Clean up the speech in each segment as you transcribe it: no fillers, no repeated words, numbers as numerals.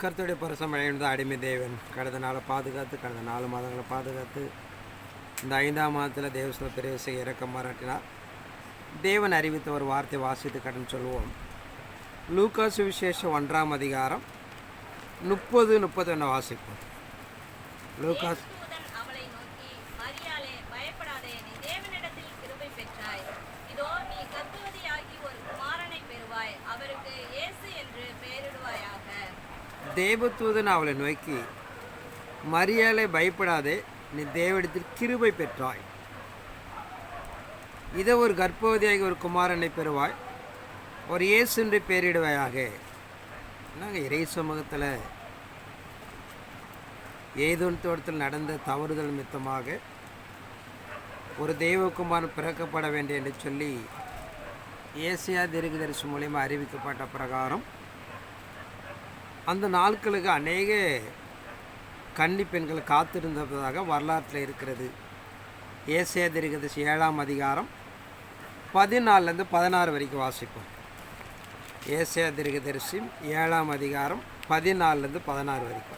கர்த்தருடைய பரிசுத்தம் அடைந்த அடிமை தேவன் கடந்த நாளை பாதுகாத்து கடந்த 4 மாதங்களை பாதுகாத்து இந்த 5ஆம் மாதத்தில் தேவசன பிரவேச இறக்கம் பாராட்டினார். தேவன் அறிவித்த ஒரு வார்த்தை வாசித்து கடன் சொல்லுவோம். லூக்கா சுவிசேஷம் 1ஆம் அதிகாரம் 30-31 வாசிப்போம். லூக்கா தேவதூதன் அவளை நோக்கி, மரியாளை பயப்படாதே, நீ தேவனிடத்தில் கிருபை பெற்றாய். இதை ஒரு கர்ப்பவதியாகி ஒரு குமாரனை பெறுவாய், ஒரு இயேசு என்று பெயரிடுவாயாக. நாங்கள் இறை சமூகத்தில் ஏதோன் தோட்டத்தில் நடந்த தவறுதல் நிமித்தமாக ஒரு தெய்வகுமாரன் பிறக்கப்பட வேண்டும் என்று சொல்லி ஏசியா தீர்க்கதரிசி மூலியமாக அறிவிக்கப்பட்ட பிரகாரம் அந்த நாட்களுக்கு அநேக கன்னி பெண்கள் காத்திருந்ததாக வரலாற்றில் இருக்கிறது. ஏசியா தீர்க்கதரிசி 7ஆம் அதிகாரம் 14-16 வரைக்கும் வாசிப்போம். ஏசியா தீர்க்கதரிசி 7ஆம் அதிகாரம் 14-16 வரைக்கும்.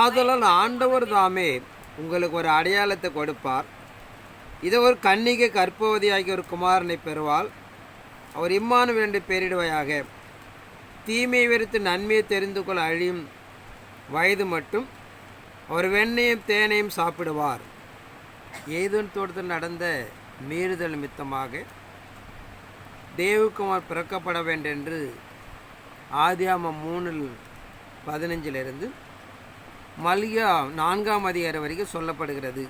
ஆதலால் ஆண்டவர் தாமே உங்களுக்கு ஒரு அடையாளத்தை கொடுப்பார், இதை ஒரு கன்னிகை கர்ப்பவதியாகி ஒரு குமாரனை பெறுவாள், அவர் இம்மானுவேல் என்று பெயரிடுவாயாக. தீமையை வெறுத்து நன்மையை தெரிந்து கொள்ள அழியும் வயது மட்டும் அவர் வெண்ணையும் தேனையும் சாப்பிடுவார். ஏதோன் தோட்டத்தில் நடந்த மீறுதல் நிமித்தமாக தேவகுமார் பிறக்கப்பட வேண்டும் என்று ஆதியாகமம் 3:15 மல்கியா 4ஆம் அதிகாரம் வரைக்கும் சொல்லப்படுகிறது.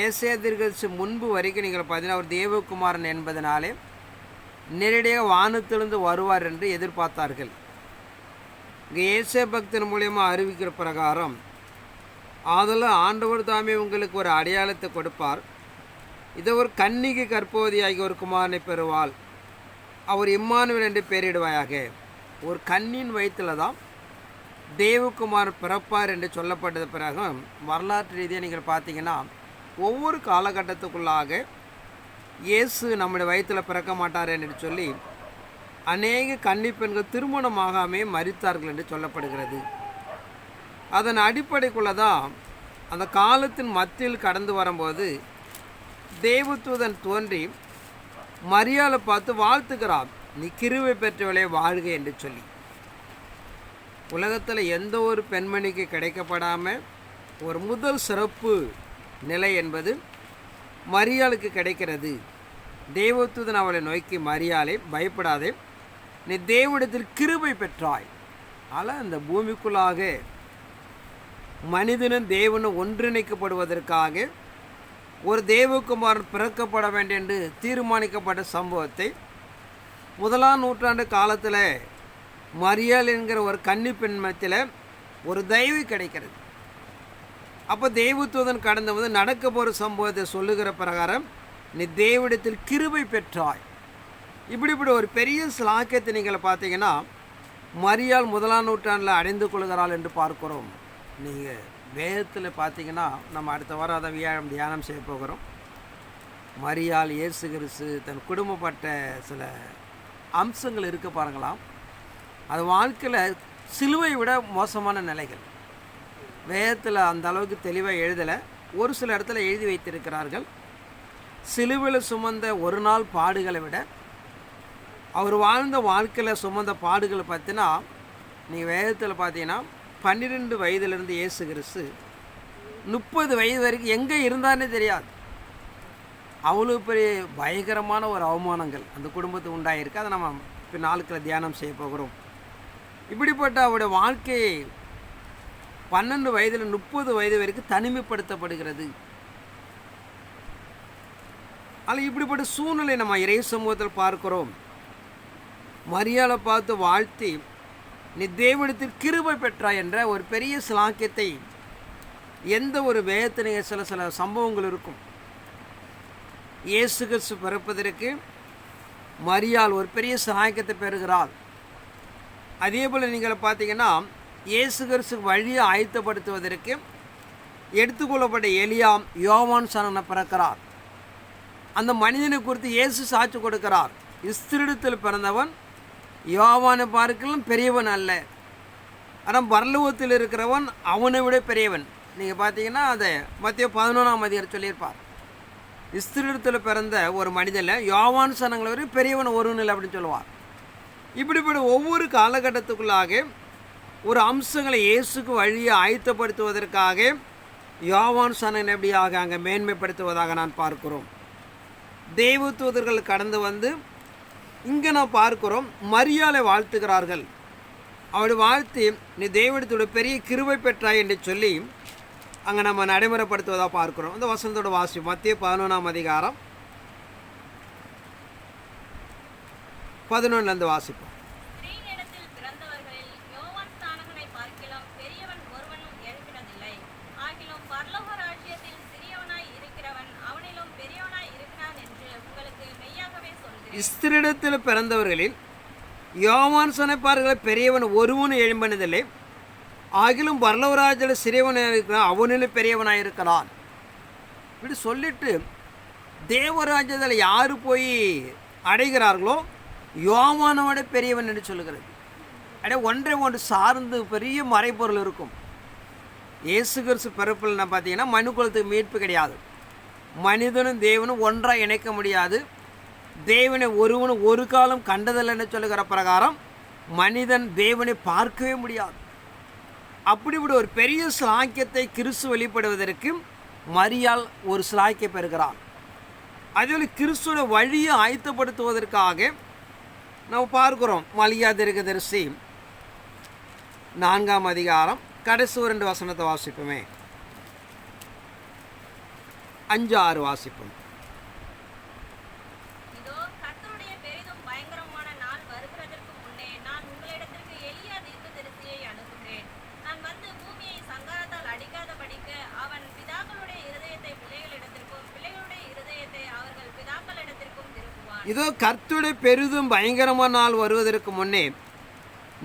ஏசாயா தீர்க்கதரிசி முன்பு வரைக்கும் நீங்கள் பார்த்தீங்கன்னா அவர் தேவகுமாரன் என்பதனாலே நேரடியாக வானத்திலிருந்து வருவார் என்று எதிர்பார்த்தார்கள். இங்கே ஏசாயா பக்தன் மூலியமாக அறிவிக்கிற பிரகாரம், ஆதலால் ஆண்டவர் தாமே உங்களுக்கு ஒரு அடையாளத்தை கொடுப்பார், இதை ஒரு கன்னிகை கர்ப்பவதியாகி ஒரு குமாரனை பெறுவாள், அவர் இம்மானுவேல் என்று பெயரிடுவாயாக. ஒரு கண்ணின் வயிற்றில் தான் தேவகுமார் பிறப்பார் என்று சொல்லப்பட்டது. பிறகு வரலாற்று ரீதியாக நீங்கள் பார்த்தீங்கன்னா ஒவ்வொரு காலகட்டத்துக்குள்ளாக இயேசு நம்முடைய வயிற்றில் பிறக்க மாட்டார் என்று சொல்லி அநேக கன்னி பெண்கள் திருமணமாகாமே மரித்தார்கள் என்று சொல்லப்படுகிறது. அதன் அடிப்படைக்குள்ளே தான் அந்த காலத்தின் மத்தியில் கடந்து வரும்போது தேவதூதன் தோன்றி மரியாளை பார்த்து வாழ்த்துக்கிறார், நீ கிருபை பெற்றவளே வாழ்க என்று சொல்லி. உலகத்தில் எந்த ஒரு பெண்மணிக்கு கிடைக்கப்படாமல் ஒரு முதல் சிறப்பு நிலை என்பது மரியாளுக்கு கிடைக்கிறது. தேவதூதன் அவளை நோக்கி, மரியாளை பயப்படாதே, நீ தேவனிடத்தில் கிருபை பெற்றாய். ஆனால் அந்த பூமிக்குள்ளாக மனிதனும் தேவனும் ஒன்றிணைக்கப்படுவதற்காக ஒரு தேவகுமாரன் பிறக்கப்பட வேண்டும் என்று தீர்மானிக்கப்பட்ட சம்பவத்தை 1ஆம் நூற்றாண்டு காலத்தில் மரியாள் என்கிற ஒரு கன்னி பெண்மத்தில் ஒரு தயவு கிடைக்கிறது. அப்போ தேவதூதன் கடந்து வந்து நடக்க போகிற சம்பவத்தை சொல்லுகிற பிரகாரம், நீ தேவனிடத்தில் கிருபை பெற்றாய். இப்படி ஒரு பெரிய ஸ்லாக்கியத்தை நீங்கள் பார்த்தீங்கன்னா மரியாள் 1ஆம் நூற்றாண்டில் அடைந்து கொள்கிறாள் என்று பார்க்கிறோம். நீங்கள் வேதத்தில் பார்த்தீங்கன்னா நம்ம அடுத்த வாரம் அதை தியானம் செய்ய போகிறோம். மரியாள் இயேசு கிறிஸ்து தன் குடும்பப்பட்ட சில அம்சங்கள் இருக்க பாருங்களாம். அது வாழ்க்கையில் சிலுவை விட மோசமான நிலைகள் வேதத்தில் அந்த அளவுக்கு தெளிவாக எழுதலை. ஒரு சில இடத்துல எழுதி வைத்திருக்கிறார்கள். சிலுவையில் சுமந்த ஒரு நாள் பாடுகளை விட அவர் வாழ்ந்த வாழ்க்கையில் சுமந்த பாடுகளை பார்த்தினா நீங்கள் வேதத்தில் பார்த்தீங்கன்னா 12 வயதிலிருந்து இயேசு கிறிஸ்து 30 வயது வரைக்கும் எங்கே இருந்தார்னே தெரியாது. அவ்வளோ பெரிய பயங்கரமான ஒரு அவமானங்கள் அந்த குடும்பத்துக்கு உண்டாயிருக்கு. அதை நம்ம இப்போ நாளுக்கில் தியானம் செய்ய போகிறோம். இப்படிப்பட்ட அவருடைய வாழ்க்கையை 12 வயதில் 30 வயது வரைக்கும் தனிமைப்படுத்தப்படுகிறது. ஆனால் இப்படிப்பட்ட சூழ்நிலை நம்ம இறை சமூகத்தில் பார்க்கிறோம். மரியாளை பார்த்து வாழ்த்தி, நீ தேவனிடத்தில் கிருபை பெற்றாய் என்ற ஒரு பெரிய சிலாக்கியத்தை எந்த ஒரு வேதத்தினைய சில சம்பவங்கள் இருக்கும். இயேசு கிறிஸ்து பிறப்பதற்கு மரியாள் ஒரு பெரிய சகாயத்தை பெறுகிறாள். அதே போல் நீங்கள் பார்த்தீங்கன்னா இயேசு கிறிஸ்துக்கு வழியை ஆயத்தப்படுத்துவதற்கு எடுத்துக்கொள்ளப்பட்ட எலியா யோவான் ஸ்நானனை பிறக்கிறார். அந்த மனிதனை குறித்து இயேசு சாட்சி கொடுக்கிறார். ஸ்திரீடத்தில் பிறந்தவன் யோவானை பார்க்கலாம் பெரியவன் அல்ல, ஆனால் பரலோகத்தில் இருக்கிறவன் அவனை விட பெரியவன். நீங்கள் பார்த்தீங்கன்னா அதை மத்திய 11ஆம் அதிகாரம் சொல்லியிருப்பார். ஸ்திரீடத்தில் பிறந்த ஒரு மனிதனில் யோவான் ஸ்நானங்களை வரை பெரியவன் ஒருவன் இல்லை அப்படின்னு சொல்லுவார். இப்படிப்பட்ட ஒவ்வொரு காலகட்டத்துக்குள்ளாக ஒரு அம்சங்களை இயேசுக்கு வழியை ஆயத்தப்படுத்துவதற்காக யோவான் ஸ்நானன் எப்படியாக அங்கே மேன்மைப்படுத்துவதாக நான் பார்க்கிறோம். தேவதூதர்கள் கடந்து வந்து இங்கே நான் பார்க்கிறோம் மரியாதை வாழ்த்துகிறார்கள். அவளை வாழ்த்தி நீ தேவனத்தோட பெரிய கிருபை பெற்றாய் என்று சொல்லி அங்கே நம்ம நடைமுறைப்படுத்துவதாக பார்க்கிறோம். அந்த வசனத்தோட வாசி மத்திய 11ஆம் அதிகாரம் 11 வாசிப்போம். ஸ்திரீடத்தில் பிறந்தவர்களில் யோவான் சொன்னப்பார்கள் பெரியவன் ஒருவனும் எழும்பினதில்லை, ஆகிலும் பரலோகராஜ்யத்தில் சிறியவனாக இருக்கிறான், அவனிலும் பெரியவனாக இருக்கிறான். இப்படி சொல்லிட்டு தேவராஜ்யத்தில் யார் போய் அடைகிறார்களோ யோவானோட பெரியவன் என்று சொல்லுகிறது. ஒன்றை ஒன்று சார்ந்து பெரிய மறைப்பொருள் இருக்கும். இயேசு கிறிஸ்து பிறப்பில் பார்த்தீங்கன்னா மனுக்குலத்துக்கு மீட்பு கிடையாது. மனிதனும் தேவனும் ஒன்றாக இணைக்க முடியாது. தேவனை ஒருவனும் ஒரு காலம் கண்டதில்லைன்னு சொல்லுகிற பிரகாரம் மனிதன் தேவனை பார்க்கவே முடியாது. அப்படிப்பட்ட ஒரு பெரிய ஸ்லாக்கியத்தை கிறிஸ்து வெளிப்படுவதற்கு மரியாள் ஒரு ஸ்லாக்கிய பெறுகிறார். அதுபோல் கிறிஸ்துவோட வழியை ஆயத்தப்படுத்துவதற்காக நாம் பார்க்கிறோம். மலியா தீர்க்கதரிசி 4ஆம் அதிகாரம் கடைசி 2 வசனத்தை வாசிப்போமே, 5-6 வாசிப்போம். இதோ கர்த்தருடைய பெரிதும் பயங்கரமான நாள் வருவதற்கு முன்னே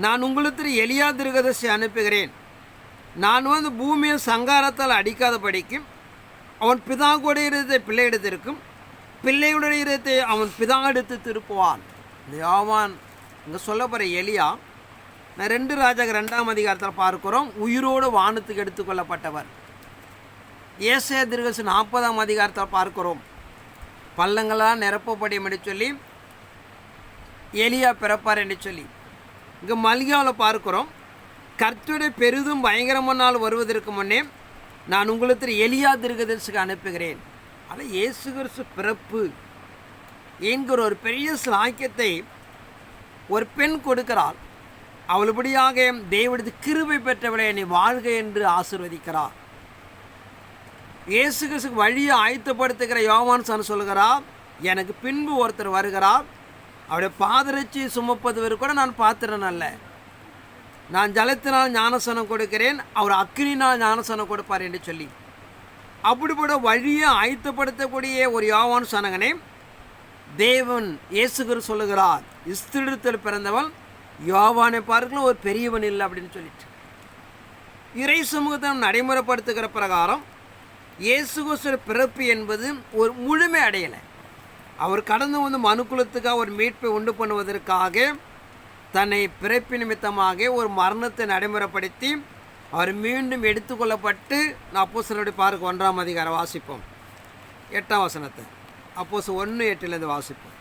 நான் உங்களுக்கு எலியா தீர்க்கதரிசி அனுப்புகிறேன். நான் வந்து பூமியை சங்காரத்தால் அடிக்காத படிக்கும், அவன் பிதாவுடைய இருதயத்தை பிள்ளையிடத்திற்கும் பிள்ளையுடைய இருதயத்தை அவன் பிதா எடுத்து திருப்புவான். இந்த யோவான் இங்கே சொல்லப்படுற எலியா நான் 2 ராஜாக்கள் 2ஆம் அதிகாரத்தில் பார்க்கிறோம். உயிரோடு வானத்துக்கு எடுத்துக்கொள்ளப்பட்டவர். ஏசாயா தீர்க்கதரிசி 40ஆம் அதிகாரத்தில் பார்க்கிறோம். பள்ளங்களால் நிரப்பப்படும் என்று சொல்லி எலியா பிறப்பார் என்று சொல்லி. இங்கே மல்கியாவில் பார்க்கிறோம். கர்த்தருடைய பெரிதும் பயங்கரமான நாள் வருவதற்கு முன்னே நான் உங்களுக்கு எலியா தீர்க்கதரிசிக்கு அனுப்புகிறேன். ஆனால் இயேசு கிறிஸ்து பிறப்பு என்கிற ஒரு பெரிய ஸ்லாக்கியத்தை ஒரு பெண் கொடுக்கிறாள். அவளுபடியாக தேவனுடைய கிருபை பெற்றவளை நீ வாழ்க என்று ஆசீர்வதிக்கிறார். இயேசு கிறிஸ்துக்கு வழியை ஆயத்தப்படுத்துகிற யோவான் ஸ்நானன் சொல்கிறார், எனக்கு பின்பு ஒருத்தர் வருகிறார், அவருடைய பாதரட்சி சுமப்பது கூட நான் பாத்திரன் அல்ல. நான் ஜலத்தினால் ஞானஸ்நானம் கொடுக்கிறேன், அவர் அக்கினினால் ஞானஸ்நானம் கொடுப்பார் என்று சொல்லி அப்படிப்பட்ட வழியை ஆயத்தப்படுத்தக்கூடிய ஒரு யோவான் ஸ்நானகனை தேவன் இயேசு கிறிஸ்து சொல்லுகிறார், ஸ்திரீடத்தில் பிறந்தவன் யோவானை பார்க்கலாம் ஒரு பெரியவன் இல்லை அப்படின்னு சொல்லிட்டு இறை சமூகத்தை நடைமுறைப்படுத்துகிற பிரகாரம் இயேசு கிறிஸ்து பிறப்பு என்பது ஒரு முழுமை அடையலை. அவர் கடந்து வந்து மனுக்குலத்துக்காக ஒரு மீட்பை உண்டு பண்ணுவதற்காக தன்னை பிறப்பு நிமித்தமாக ஒரு மரணத்தை நடைமுறைப்படுத்தி அவர் மீண்டும் எடுத்துக்கொள்ளப்பட்டு அப்போஸ்தலருடைய பார்க்க 1ஆம் அதிகாரம் வாசிப்போம் 8ஆம் வசனத்தை. அப்போஸ்தலர் 1:8 வாசிப்போம்.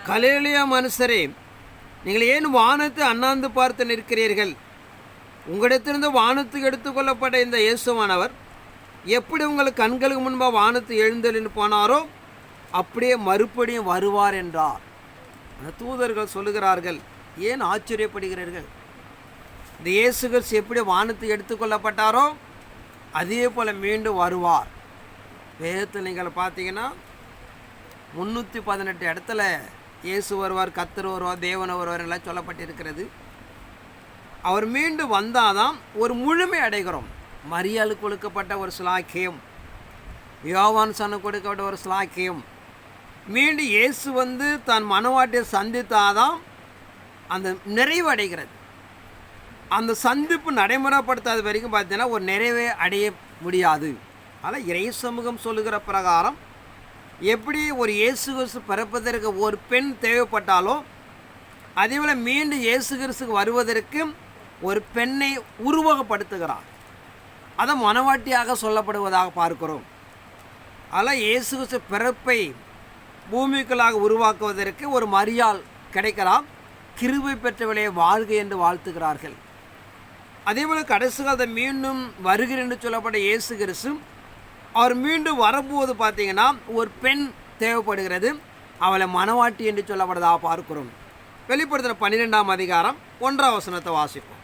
கலிலேயா மனுஷரே நீங்கள் ஏன் வானத்தை அண்ணாந்து பார்த்து நிற்கிறீர்கள்? உங்களிடத்திலிருந்து வானத்துக்கு எடுத்துக்கொள்ளப்பட்ட இந்த இயேசுவானவர் எப்படி உங்கள் கண்களுக்கு முன்பாக வானத்து எழுந்தெழுந்து போனாரோ அப்படியே மறுபடியும் வருவார் என்றார். அந்த தூதர்கள் சொல்லுகிறார்கள், ஏன் ஆச்சரியப்படுகிறீர்கள்? இந்த இயேசு கிறிஸ்து எப்படி வானத்துக்கு எடுத்துக்கொள்ளப்பட்டாரோ அதே போல் மீண்டும் வருவார். வேதத்தில் நீங்கள் பார்த்தீங்கன்னா 318 இடத்துல இயேசு வருவார், கர்த்தர் வருவார், தேவன் வருவார் எல்லாம் சொல்லப்பட்டிருக்கிறது. அவர் மீண்டும் வந்தாதான் ஒரு முழுமை அடைகிறோம். மரியாளுக்கு கொடுக்கப்பட்ட ஒரு ஸ்லாக்கியம், யோவான் சனு கொடுக்கப்பட்ட ஒரு ஸ்லாக்கியம், மீண்டும் இயேசு வந்து தன் மனவாட்டியை சந்தித்தாதான் அந்த நிறைவு அடைகிறது. அந்த சந்திப்பு நடைமுறைப்படுத்தாத வரைக்கும் பார்த்தீங்கன்னா ஒரு நிறைவே அடைய முடியாது. ஆனால் இறை சமூகம் சொல்லுகிற பிரகாரம் எப்படி ஒரு இயேசு கிறிஸ்து பிறப்பதற்கு ஒரு பெண் தேவைப்பட்டாலோ அதேபோல் மீண்டும் இயேசு கிறிஸ்துக்கு வருவதற்கு ஒரு பெண்ணை உருவகப்படுத்துகிறார். அதை மனவாட்டியாக சொல்லப்படுவதாக பார்க்கிறோம். அதனால் இயேசு கிறிஸ்து பிறப்பை பூமிக்குள்ளாக உருவாக்குவதற்கு ஒரு மரியாள் கிடைக்கலாம். கிருபை பெற்றவளே வாழ்க என்று வாழ்த்துகிறார்கள். அதேபோல் கடைசி காலத்தை மீண்டும் வருகிறேன் என்று சொல்லப்பட்ட இயேசு கிறிஸ்து அவர் மீண்டும் வரும்போது பார்த்தீங்கன்னா ஒரு பெண் தேவைப்படுகிறது. அவளை மனவாட்டி என்று சொல்லப்படுவதாக பார்க்கிறோம். வெளிப்படுத்தின 12ஆம் அதிகாரம் 1ஆம் வசனத்தை வாசிப்போம்.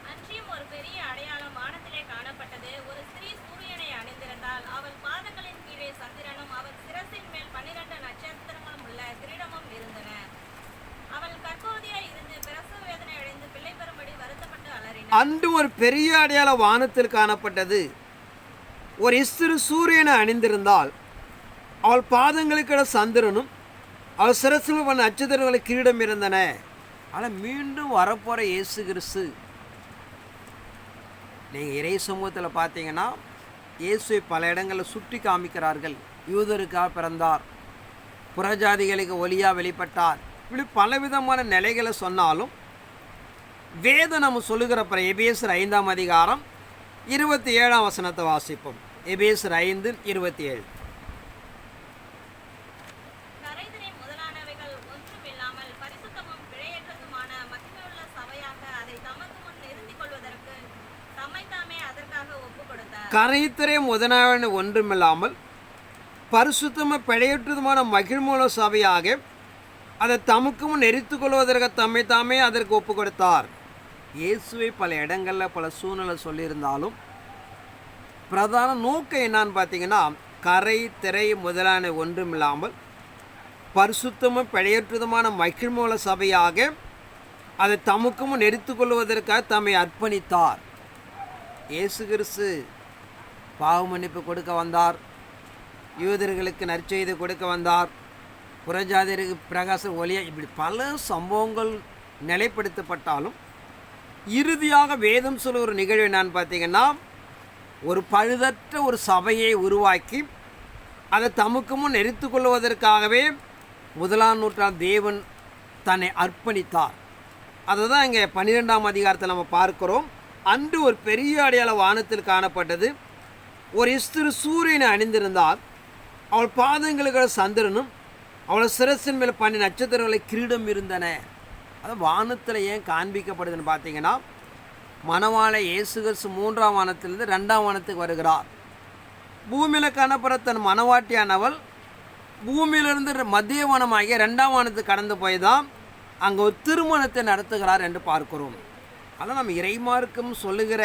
அன்று ஒரு பெரிய அடையாளம் வானத்தில் காணப்பட்டது. ஒரு ஸ்திரீ சூரியனை அணிந்திருந்தால் அவள் பாதங்களுக்கு சந்திரனும் அவள் சிரசில் பண்ண நட்சத்திரங்களை கிரீடம் இருந்தன. ஆனால் மீண்டும் வரப்போகிற இயேசு கிறிஸ்து, நீங்கள் இறை சமூகத்தில் பார்த்தீங்கன்னா இயேசுவை பல இடங்களில் சுட்டி காமிக்கிறார்கள். யூதருக்காக பிறந்தார், புறஜாதிகளுக்கு ஒளியாக வெளிப்பட்டார், இப்படி பலவிதமான நிலைகளை சொன்னாலும் வேதம் நம்ம சொல்லுகிறப்ப எபேசியர் 5ஆம் அதிகாரம் 27ஆம் வசனத்தை வாசிப்போம். எபேசியர் 5:27. கரைத்திரை முதலான ஒன்றுமில்லாமல் பரிசுத்தமும் பிழையற்றதுமான மகிழ்மூல சபையாக அதை தமக்கும் நெறித்து கொள்வதற்கு தம்மை தாமே அதற்கு ஒப்பு கொடுத்தார். இயேசுவை பல இடங்களில் பல சூழ்நிலை சொல்லியிருந்தாலும் பிரதான நோக்கம் என்னான்னு பார்த்தீங்கன்னா, கரை திரை முதலான ஒன்றுமில்லாமல் பரிசுத்தமும் பிழையற்றதுமான மகிழ்மூல சபையாக அதை தமக்கும் நெறித்து கொள்வதற்காக தம்மை அர்ப்பணித்தார். இயேசு கிறிஸ்து பாவ மன்னிப்பு கொடுக்க வந்தார், யூதர்களுக்கு நற்செய்தி கொடுக்க வந்தார், புறஜாதியருக்கு பிரகாச ஒளியா, இப்படி பல சம்பவங்கள் நிலைப்படுத்தப்பட்டாலும் இறுதியாக வேதம் சொல்ல ஒரு நிகழ்வு என்னான்னு பார்த்தீங்கன்னா, ஒரு பழுதற்ற ஒரு சபையை உருவாக்கி அதை தமக்கு முன் நெறித்து கொள்வதற்காகவே 1ஆம் நூற்றாண்டு தேவன் தன்னை அர்ப்பணித்தார். அதை தான் இங்கே 12ஆம் அதிகாரத்தில் நம்ம பார்க்கிறோம். அன்று ஒரு பெரிய அடையாளம் வானத்தில் காணப்பட்டது. ஒரு ஸ்திரீ சூரியனை அணிந்திருந்தால் அவள் பாதங்களுக்கு சந்திரனும் அவள் சிரசின் மேலே 12 நட்சத்திரங்களை கிரீடம் இருந்தன. அது வானத்தில் ஏன் காண்பிக்கப்படுதுன்னு பார்த்தீங்கன்னா, மணவாள இயேசு கிறிஸ்து 3ஆம் வானத்திலிருந்து 2ஆம் வானத்துக்கு வருகிறார். பூமியில் காணப்படுற தன் மணவாட்டியானவள் பூமியிலிருந்து மத்திய வானமாகிய 2ஆம் வானத்துக்கு கடந்து போய் தான் அங்கே ஒரு திருமணத்தை நடத்துகிறார் என்று பார்க்கிறோம். ஆனால் நம்ம இறைமார்க்கம் சொல்லுகிற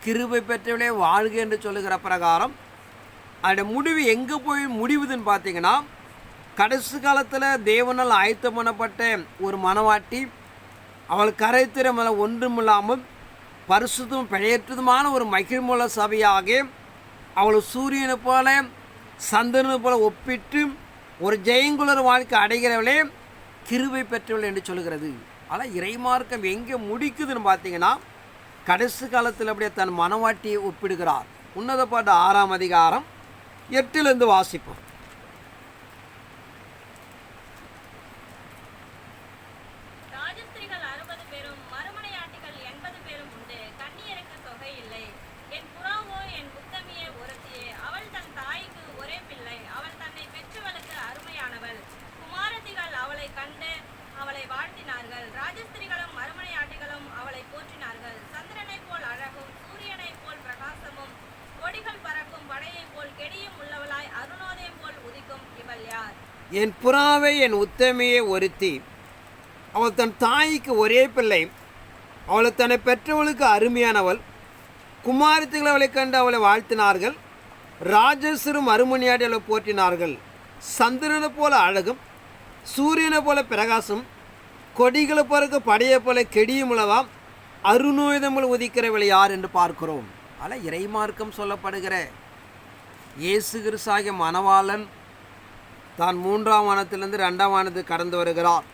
கிருபை பெற்றவளே வாழ்க என்று சொல்லுகிற பிரகாரம் அதோட முடிவு எங்கே போய் முடிவுதுன்னு பார்த்தீங்கன்னா, கடைசி காலத்தில் தேவனால் ஆயத்தம் பண்ணப்பட்ட ஒரு மணவாட்டி அவள் கரைத்திர மேலே ஒன்றுமில்லாமல் பரிசுத்தமும் பிழையற்றதுமான ஒரு மகிழ்மூல சபையாக அவள் சூரியனை போல சந்திரனை போல ஒப்பிட்டு ஒரு ஜெயங்குலர் வாழ்க்கை அடைகிறவளே கிருபை பெற்றவள் என்று சொல்கிறது. ஆனால் இறைமார்க்கம் எங்கே முடிக்குதுன்னு பார்த்தீங்கன்னா, கடைசி காலத்தில் அப்படியே தன் மனவாட்டியை ஒப்பிடுகிறார். உன்னத பாட்டு 6ஆம் அதிகாரம் 8லிருந்து வாசிப்போம். அவளை வாழ்த்தினார்கள். ராஜஸ்திரி என் புறாவை என் உத்தமையை ஒருத்தி, அவள் தன் தாய்க்கு ஒரே பிள்ளை, அவளை தன்னை பெற்றவளுக்கு அருமையானவள். குமாரத்திகள் அவளை கண்டு அவளை வாழ்த்தினார்கள். ராஜசரும் அருமணியாடி அவளை போற்றினார்கள். சந்திரனை போல அழகும், சூரியனை போல பிரகாசம், கொடிகளை பிறகு படையை போல கெடியும் உளவாம், அருநோயுதமுள் உதிக்கிறவளை யார் என்று பார்க்கிறோம். அதில் இறைமார்க்கம் சொல்லப்படுகிற இயேசு கிறிஸ்தாகிய மணவாளன் தான் 3ஆம் வானத்திலிருந்து 2ஆம் வானத்துக்கு கடந்து வருகிறார்.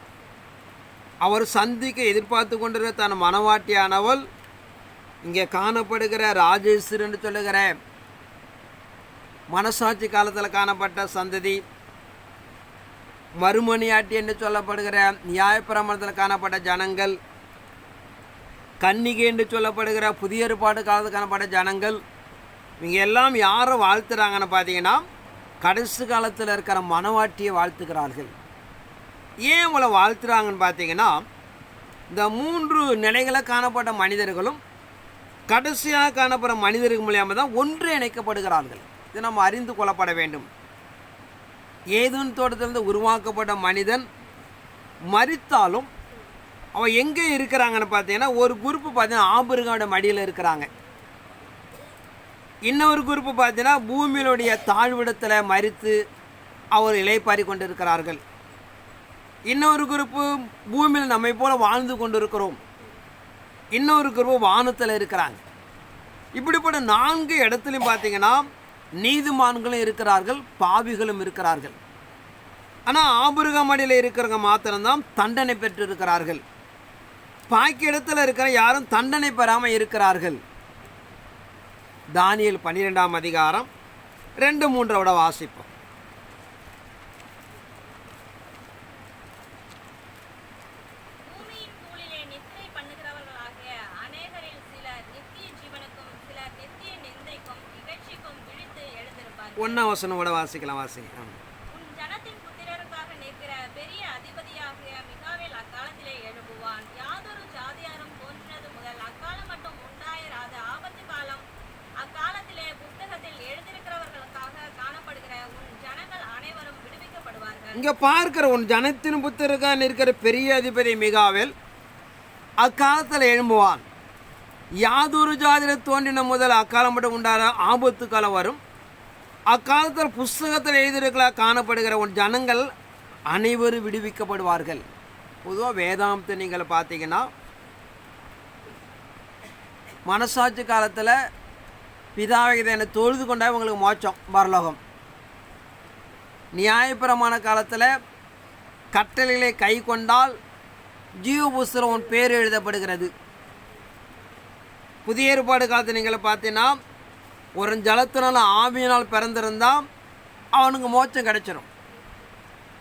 அவர் சந்திக்க எதிர்பார்த்து கொண்டிருக்கிற தன் மணவாட்டியானவள் இங்கே காணப்படுகிற ராஜேஸ்வர் என்று சொல்லுகிற மனசாட்சி காலத்தில் காணப்பட்ட சந்ததி, மறுமணியாட்டி என்று சொல்லப்படுகிற நியாயப்பிரமாணத்தில் காணப்பட்ட ஜனங்கள், கன்னிகை என்று சொல்லப்படுகிற புதிய ஏற்பாடு காலத்தில் காணப்பட்ட ஜனங்கள், இவங்க எல்லாம் யாரை வாழ்த்துறாங்கன்னு பார்த்தீங்கன்னா கடைசி காலத்தில் இருக்கிற மணவாட்டியை வாழ்த்துக்கிறார்கள். ஏன் உங்களை வாழ்த்துறாங்கன்னு பார்த்தீங்கன்னா இந்த 3 நிலைகளை காணப்பட்ட மனிதர்களும் கடைசியாக காணப்படுற மனிதர்கள் மூலியமாக தான் ஒன்று இணைக்கப்படுகிறார்கள். இதை நம்ம அறிந்து கொள்ளப்பட வேண்டும். ஏதேன் தோட்டத்திலிருந்து உருவாக்கப்பட்ட மனிதன் மரித்தாலும் அவன் எங்கே இருக்கிறாங்கன்னு பார்த்தீங்கன்னா ஒரு குரூப்பு பார்த்தீங்கன்னா ஆபிரகாமோட மடியில் இருக்கிறாங்க. இன்னொரு குரூப்பு பார்த்தீங்கன்னா பூமியினுடைய தாழ்விடத்தில் மரித்து அவர் இலைப்பாரி கொண்டு இருக்கிறார்கள். இன்னொரு குரூப்பு பூமியில் நம்மை போல வாழ்ந்து கொண்டு இருக்கிறோம். இன்னொரு குரூப்பு வானத்தில் இருக்கிறாங்க. இப்படிப்பட்ட 4 இடத்துலையும் பார்த்தீங்கன்னா நீதிமான்களும் இருக்கிறார்கள், பாவிகளும் இருக்கிறார்கள். ஆனால் ஆபிரகாம் அடியில் இருக்கிறவங்க மாத்திரம்தான் தண்டனை பெற்று இருக்கிறார்கள். பாக்கி இடத்துல இருக்கிற யாரும் தண்டனை பெறாமல் இருக்கிறார்கள். தானியேல் 12ஆம் அதிகாரம் 2-3 வாசிப்போம். ஒன்றாம் வசனோட வாசிக்கலாம். வாசிக்கலாம். இங்கே பார்க்கிற உன் ஜனத்தின் புத்திரருக்காக நிற்கிற பெரிய அதிபதி மிகாவேல் அக்காலத்தில் எழும்புவான். யாதொரு ஜாதியில் தோன்றின முதல் அக்காலம் மட்டும் உண்டான ஆபத்து காலம் வரும். அக்காலத்தில் புஸ்தகத்தில் எழுதியிருக்கலா காணப்படுகிற உன் ஜனங்கள் அனைவரும் விடுவிக்கப்படுவார்கள். பொதுவாக வேதாந்தத்தை நீங்கள் பார்த்தீங்கன்னா மனசாட்சி காலத்தில் பிதாவை இதை தொழுது கொண்டா உங்களுக்கு மோட்சம் பரலோகம். நியாயப்பிரமாண காலத்தில் கட்டளைகளை கை கொண்டால் ஜீவ புஸ்தகம் உன் பேர் எழுதப்படுகிறது. புதிய ஏற்பாடு காலத்தில் நீங்கள் பார்த்தீங்கன்னா ஒரு ஜலத்தினால் ஆவியினால் பிறந்திருந்தால் அவனுக்கு மோட்சம் கிடைச்சிடும்.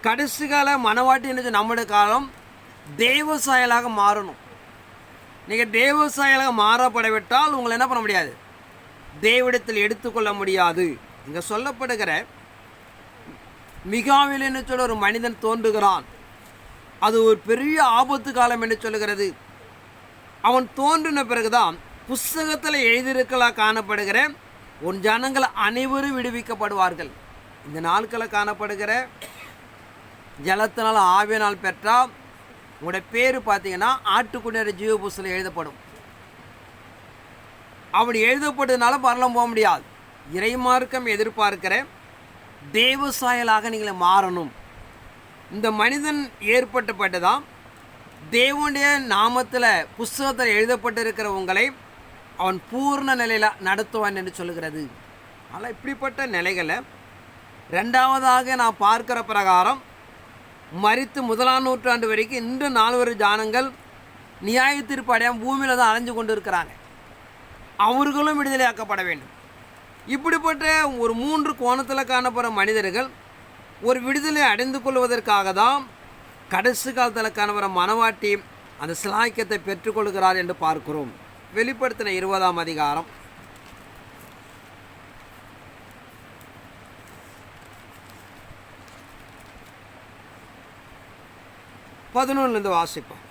கடைசி கால மனவாட்டி நம்முடைய காலம் தெய்வ சாயலாக மாறணும். நீங்கள் தெய்வ சாயலாக மாறப்படவிட்டால் உங்களை என்ன பண்ண முடியாது, தேவனிடத்தில் எடுத்துக்கொள்ள முடியாது. இங்கே சொல்லப்படுகிற மிகாவேல் என்று சொல்ல ஒரு மனிதன் தோன்றுகிறான். அது ஒரு பெரிய ஆபத்து காலம் என்று சொல்லுகிறது. அவன் தோன்றின பிறகுதான் புஸ்தகத்தில் எழுதியிருக்கலா காணப்படுகிற உன் ஜனங்கள் அனைவரும் விடுவிக்கப்படுவார்கள். இந்த நாட்களில் காணப்படுகிற ஜலத்தினால் ஆவியினால் பெற்றால் உங்களுடைய பேர் பார்த்தீங்கன்னா ஆட்டுக்குடியர் ஜீவ புஸ்தகம் எழுதப்படும். அப்படி எழுதப்பட்டதுனால பரலம் போக முடியாது. இறைமார்க்கம் எதிர்பார்க்கிற தேவ சாயலாக நீங்கள் மாறணும். இந்த மனிதன் ஏற்பட்டப்பட்டுதான் தேவனுடைய நாமத்தில் புஸ்தகத்தில் எழுதப்பட்டிருக்கிற உங்களை அவன் பூர்ண நிலையில் நடத்துவான் என்று சொல்லுகிறது. ஆனால் இப்படிப்பட்ட நிலைகளை 2வதாக நான் பார்க்கிற பிரகாரம் மரித்து 1ஆம் நூற்றாண்டு வரைக்கும் இன்று 4 ஜானங்கள் நியாய தீர்ப்பு அடையாமல் பூமியில் தான் அலைஞ்சு கொண்டு இருக்கிறாங்க. அவர்களும் விடுதலையாக்கப்பட வேண்டும். இப்படிப்பட்ட ஒரு 3 கோணத்தில் காணப்படுற மனிதர்கள் ஒரு விடுதலை அடைந்து கொள்வதற்காக தான் கடைசி காலத்தில் காணப்படுற மனவாட்டி அந்த சிலாக்கியத்தை பெற்றுக்கொள்கிறார் என்று பார்க்கிறோம். வெளிப்படுத்தின 20ஆம் அதிகாரம் 11 வாசிப்போம்.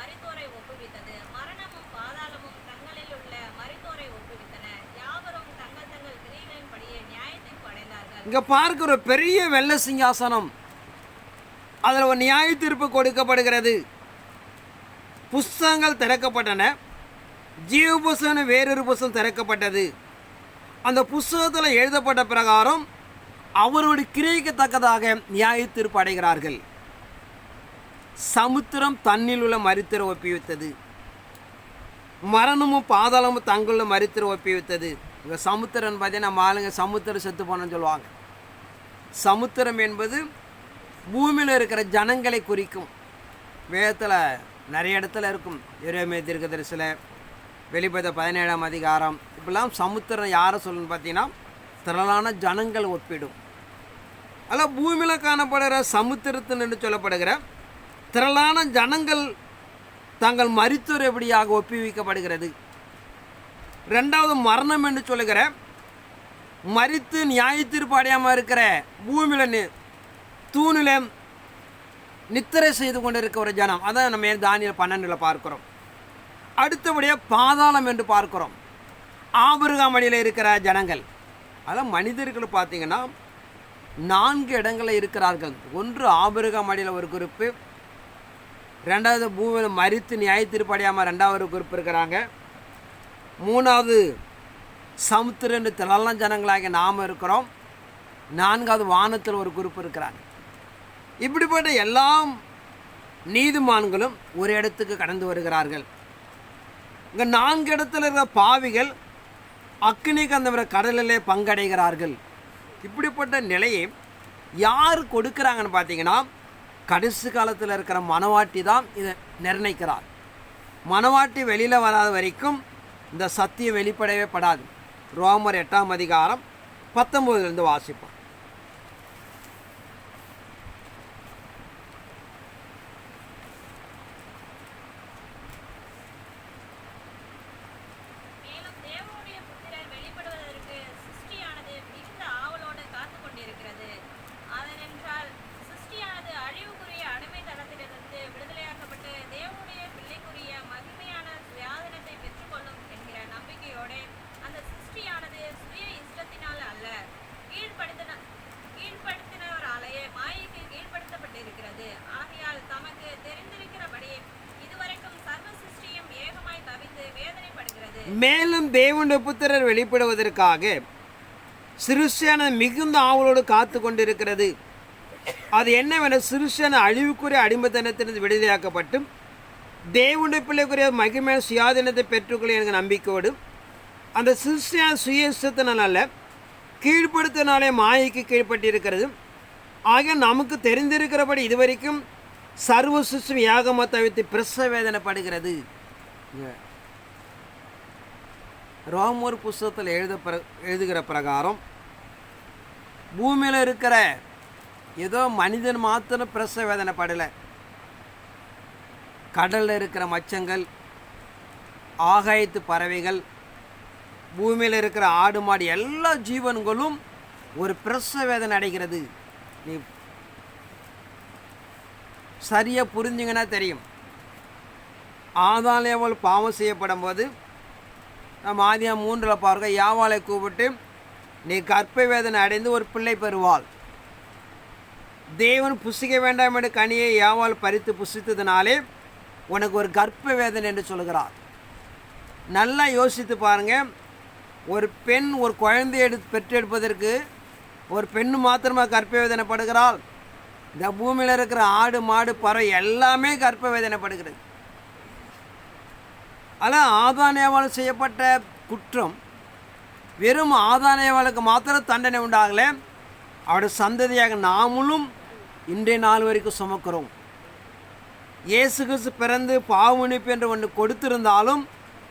மரித்தோரை ஒப்புவித்தது. மரணமும் பாதாளமும் தங்களில் உள்ள மரித்தோரை ஒப்புவித்தன. யாவரும் தங்கள் தங்கள் கிரியைகளின்படியே நியாயத்தீர்ப்பு அடைந்தார்கள். இங்க பார்க்கிற பெரிய வெள்ளை சிங்காசனம், அதில் ஒரு நியாய தீர்ப்பு கொடுக்கப்படுகிறது. புஸ்தகங்கள் திறக்கப்பட்டன. ஜீவ புஸ்தகம் வேறொரு புஸ்தகம் திறக்கப்பட்டது. அந்த புஸ்தகத்தில் எழுதப்பட்ட பிரகாரம் அவருடைய கிரியைக்கு தக்கதாக நியாய தீர்ப்பு அடைகிறார்கள். சமுத்திரம் தண்ணில் உள்ள மரித்தரை ஒப்புவித்தது. மரணமும் பாதாளமும் தங்குள்ள மரித்தரை ஒப்புவித்தது. இங்கே சமுத்திரம் பார்த்தீங்கன்னா நம்ம ஆளுங்க சமுத்திரம் செத்து போனோன்னு சொல்லுவாங்க. சமுத்திரம் என்பது பூமியில் இருக்கிற ஜனங்களை குறிக்கும். வேதத்தில் நிறைய இடத்துல இருக்கும். எரேமியா தீர்க்கதரிசியில், வெளிப்படுத்த 17ஆம் அதிகாரம், இப்பெல்லாம் சமுத்திரம் யாரை சொல்லணும்னு பார்த்தீங்கன்னா திரளான ஜனங்கள் ஒப்பிடும். அதில் பூமியில் காணப்படுகிற சமுத்திரத்தின் என்று சொல்லப்படுகிற திரளான ஜனங்கள் தங்கள் மரித்தோர் எப்படியாக ஒப்புவிக்கப்படுகிறது. ரெண்டாவது மரணம் என்று சொல்லுகிற மரித்து நியாய தீர்ப்பு அடையாமல் இருக்கிற பூமியில் தூணில் நித்திரை செய்து கொண்டு இருக்க ஒரு ஜனம், அதான் நம்ம தானியேல் 12 பார்க்கிறோம். அடுத்தபடியாக பாதாளம் என்று பார்க்கிறோம். ஆபிரகாம் அடியில் இருக்கிற ஜனங்கள், அதான் மனிதர்கள் பார்த்தீங்கன்னா 4 இடங்களில் இருக்கிறார்கள். ஒன்று ஆபிரகாம் அடியில் ஒரு குறிப்பு, ரெண்டாவது பூமியில் மரித்து நியாய தீர்ப்பு அடையாமல் ரெண்டாவது குறிப்பு இருக்கிறாங்க, மூணாவது சமுத்திரம் என்று திரளான ஜனங்களாக நாம் இருக்கிறோம், நான்காவது வானத்தில் ஒரு குறிப்பு இருக்கிறாங்க. இப்படிப்பட்ட எல்லா நீதிமான்களும் ஒரு இடத்துக்கு கடந்து வருகிறார்கள். இங்கே 4 இடத்துல இருக்கிற பாவிகள் அக்னிக்கு அந்த கடலிலே பங்கடைகிறார்கள். இப்படிப்பட்ட நிலையை யார் கொடுக்குறாங்கன்னு பார்த்தீங்கன்னா கடைசி காலத்தில் இருக்கிற மனவாட்டி தான் இதை நிர்ணயிக்கிறார். மனவாட்டி வெளியில் வராத வரைக்கும் இந்த சத்தியம் வெளிப்படவே படாது. ரோமர் 8ஆம் அதிகாரம் 19 வாசிப்போம். மேலும் தேவனுடைய புத்திரர் வெளிப்படுவதற்காக சிருஷ்டியான மிகுந்த ஆவலோடு காத்து கொண்டிருக்கிறது. அது என்னவென சிருஷ்டியான அழிவுக்குரிய அடிமைத்தனத்திலிருந்து விடுதலையாக்கப்பட்டு தேவனுடைய பிள்ளைக்குரிய மகிமையான சுயாதீனத்தை பெற்றுக்கொள்ள எனக்கு நம்பிக்கையோடு அந்த சிருஷ்டியான சுய இஷ்டத்தினால கீழ்ப்படுத்தினாலே மாயைக்கு கீழ்பட்டிருக்கிறது. ஆக நமக்கு தெரிந்திருக்கிறபடி இதுவரைக்கும் சர்வ சிருஷ்டி யாகமாக தவிர்த்து பிரசவ வேதனைப்படுகிறது. ரோமர் புஸ்தகத்தில் எழுதுகிற பிரகாரம் பூமியில் இருக்கிற ஏதோ மனிதன் மாத்திரம் பிரசவ வேதனைப்படலை. கடலில் இருக்கிற மச்சங்கள், ஆகாயத்து பறவைகள், பூமியில் இருக்கிற ஆடு மாடு எல்லா ஜீவன்களும் ஒரு பிரசவ வேதனை அடைகிறது. நீ சரியாக புரிஞ்சிங்கன்னா தெரியும். ஆதாம் ஏவாள் பாவம் செய்யப்படும் போது நம்ம ஆதியாகமம் 3 பார்க்க யாவாளை கூப்பிட்டு நீ கர்ப்ப வேதனை அடைந்து ஒரு பிள்ளை பெறுவாள். தேவன் புசிக்க வேண்டாம் என்று கனியை யாவாள் பறித்து புசித்ததினாலே உனக்கு ஒரு கர்ப்ப வேதனை என்று சொல்கிறார். நல்லா யோசித்து பாருங்கள். ஒரு பெண் ஒரு குழந்தை பெற்றெடுப்பதற்கு ஒரு பெண்ணு மாத்திரமாக கர்ப்ப வேதனைப்படுகிறாள். இந்த பூமியில் இருக்கிற ஆடு மாடு பறவை எல்லாமே கர்ப்ப வேதனைப்படுகிறது. ஆனால் ஆதானேவால் செய்யப்பட்ட குற்றம் வெறும் ஆதானேவாளுக்கு மாத்திரம் தண்டனை உண்டாகலை, அவருடைய சந்ததியாக நாமளும் இன்றைய நாள் வரைக்கும் சுமக்கிறோம். இயேசு கிறிஸ்து பிறந்து பாவமன்னிப்பு என்று ஒன்று கொடுத்திருந்தாலும்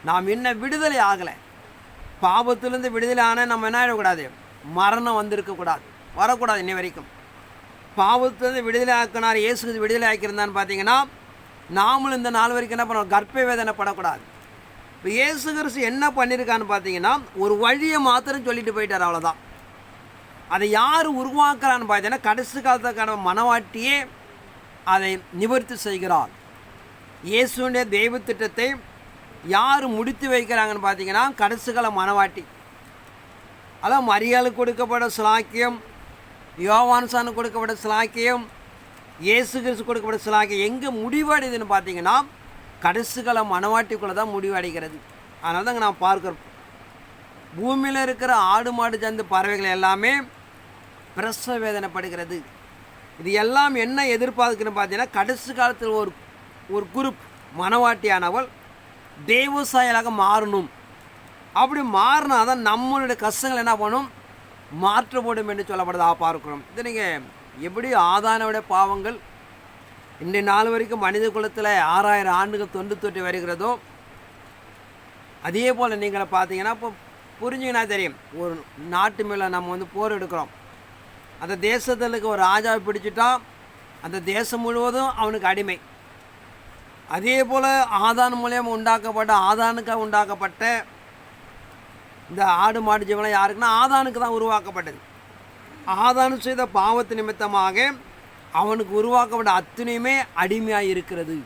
நாம் இன்னும் விடுதலை ஆகலை. பாவத்திலிருந்து விடுதலை ஆனால் நம்ம என்ன ஆகிடக்கூடாது, மரணம் வந்திருக்கக்கூடாது, வரக்கூடாது. இன்னை வரைக்கும் பாவத்திலிருந்து விடுதலை ஆக்கினார் இயேசு கிறிஸ்து விடுதலை ஆக்கியிருந்தான்னு பார்த்தீங்கன்னா நாமளும் இந்த நாள் வரைக்கும் என்ன பண்ணுவோம், கர்ப்ப வேதனைப்படக்கூடாது. இப்போ இயேசு கிறிஸ்து என்ன பண்ணியிருக்கான்னு பார்த்தீங்கன்னா ஒரு வழியை மாத்திரம் சொல்லிட்டு போயிட்டார், அவ்வளோதான். அதை யார் உருவாக்குறான்னு பார்த்தீங்கன்னா கடைசி காலத்துக்கான மனவாட்டியே அதை நிவர்த்தி செய்கிறார். இயேசுடைய தெய்வ திட்டத்தை யார் முடித்து வைக்கிறாங்கன்னு பார்த்தீங்கன்னா கடைசிகால மனவாட்டி. அதான் மரியாளுக்கு கொடுக்கப்பட்ட சிலாக்கியம், யோவான்சானுக்கு கொடுக்கப்பட்ட சிலாக்கியம், இயேசு கிறிஸ்து கொடுக்கப்பட்ட சிலாக்கியம் எங்கே முடிவடையுதுன்னு பார்த்தீங்கன்னா கடைசிகால மனவாட்டிக்குள்ளே தான் முடிவடைகிறது. அதனால தாங்க நான் பார்க்குறோம், பூமியில் இருக்கிற ஆடு மாடு சந்து பறவைகள் எல்லாமே பிரசவ வேதனைப்படுகிறது. இது எல்லாம் என்ன எதிர்பார்க்குன்னு பார்த்தீங்கன்னா கடைசி காலத்தில் ஒரு குரூப் மனவாட்டியானவள் தேவசாயலாக மாறணும். அப்படி மாறினா தான் நம்மளுடைய கஷ்டங்கள் என்ன பண்ணும், மாற்றப்படும் என்று சொல்லப்படுறதாக பார்க்கிறோம். இது நீங்கள் எப்படி ஆதானோட பாவங்கள் இன்றைய நாள் வரைக்கும் மனித குலத்தில் 6000 ஆண்டுகள் தொண்டு தொட்டி வருகிறதோ அதே போல் நீங்களை பார்த்தீங்கன்னா இப்போ புரிஞ்சிங்கன்னா தெரியும். ஒரு நாட்டு மேலே நம்ம போர் எடுக்கிறோம், அந்த தேசத்துக்கு ஒரு ராஜாவை பிடிச்சிட்டா அந்த தேசம் முழுவதும் அவனுக்கு அடிமை. அதே போல் ஆதான் மூலியம் ஆதானுக்காக உண்டாக்கப்பட்ட இந்த ஆடு மாடு ஜீவனம் யாருக்குன்னா ஆதானுக்கு தான் உருவாக்கப்பட்டது. ஆதானு செய்த பாவத்து நிமித்தமாக அவனுக்கு உருவாக்கப்பட்ட அத்தனையுமே அடிமையாக இருக்கிறது.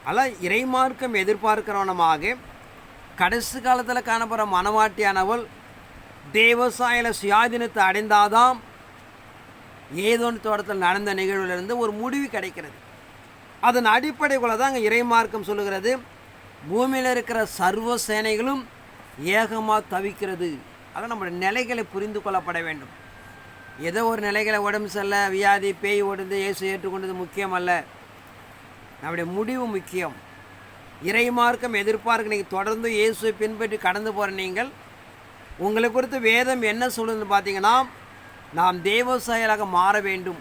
அதனால் இறைமார்க்கம் எதிர்பார்க்கிறவனமாக கடைசி காலத்தில் காணப்படுற மனவாட்டியானவள் தேவசாயில சுயாதீனத்தை அடைந்தாதான் ஏதோன் தோட்டத்தில் நடந்த நிகழ்விலிருந்து ஒரு முடிவு கிடைக்கிறது. அதன் அடிப்படைக்குள்ள தான் அங்கே இறைமார்க்கம் சொல்லுகிறது, பூமியில் இருக்கிற சர்வ சேனைகளும் ஏகமாக தவிக்கிறது. அதான் நம்முடைய நிலைகளை புரிந்து கொள்ளப்பட வேண்டும். ஏதோ ஒரு நிலைகளை உடம்பு செல்ல வியாதி பேய் ஓடுது இயேசு ஏற்றுக்கொண்டது முக்கியம் அல்ல, நம்முடைய முடிவு முக்கியம். இறைமார்க்கம் எதிர்பார்க்க நீங்கள் தொடர்ந்து இயேசுவை பின்பற்றி கடந்து போகிற நீங்கள் உங்களை குறித்து வேதம் என்ன சொல்லுதுன்னு பார்த்தீங்கன்னா நாம் தேவ செயலாக மாற வேண்டும்,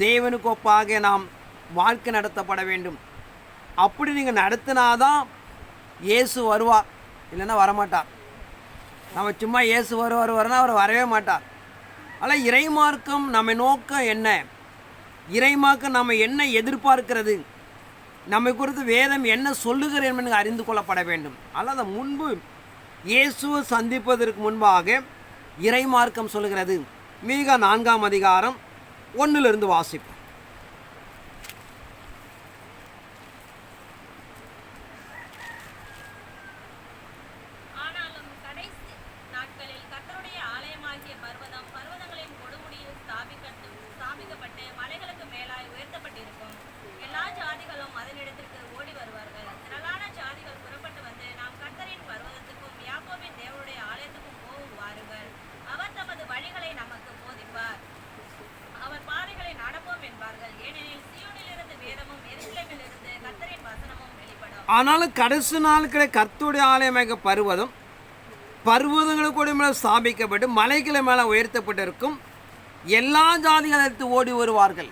தேவனுக்கு ஒப்பாக நாம் வாழ்க்கை நடத்தப்பட வேண்டும். அப்படி நீங்கள் நடத்தினாதான் இயேசு வருவார், இல்லைன்னா வரமாட்டார். நம்ம சும்மா இயேசு வருவார்னா அவர் வரவே மாட்டார். ஆனால் இறைமார்க்கம் நம்ம நோக்கம் என்ன, இறைமார்க்கம் நம்ம என்ன எதிர்பார்க்கிறது, நம்மை குறித்து வேதம் என்ன சொல்லுகிறேன் என்று அறிந்து கொள்ளப்பட வேண்டும். அல்லது முன்பு இயேசுவை சந்திப்பதற்கு முன்பாக இறைமார்க்கம் சொல்லுகிறது. மீகா 4ஆம் அதிகாரம் 1 வாசிப்போம். ஆனாலும் கடைசி நாட்களில் கர்த்தருடைய ஆலயமாக பர்வதங்களுக்கு மேலே ஸ்தாபிக்கப்பட்டு மலைகளை மேலே உயர்த்தப்பட்டிருக்கும். எல்லா ஜாதிகள் எடுத்து ஓடி வருவார்கள்.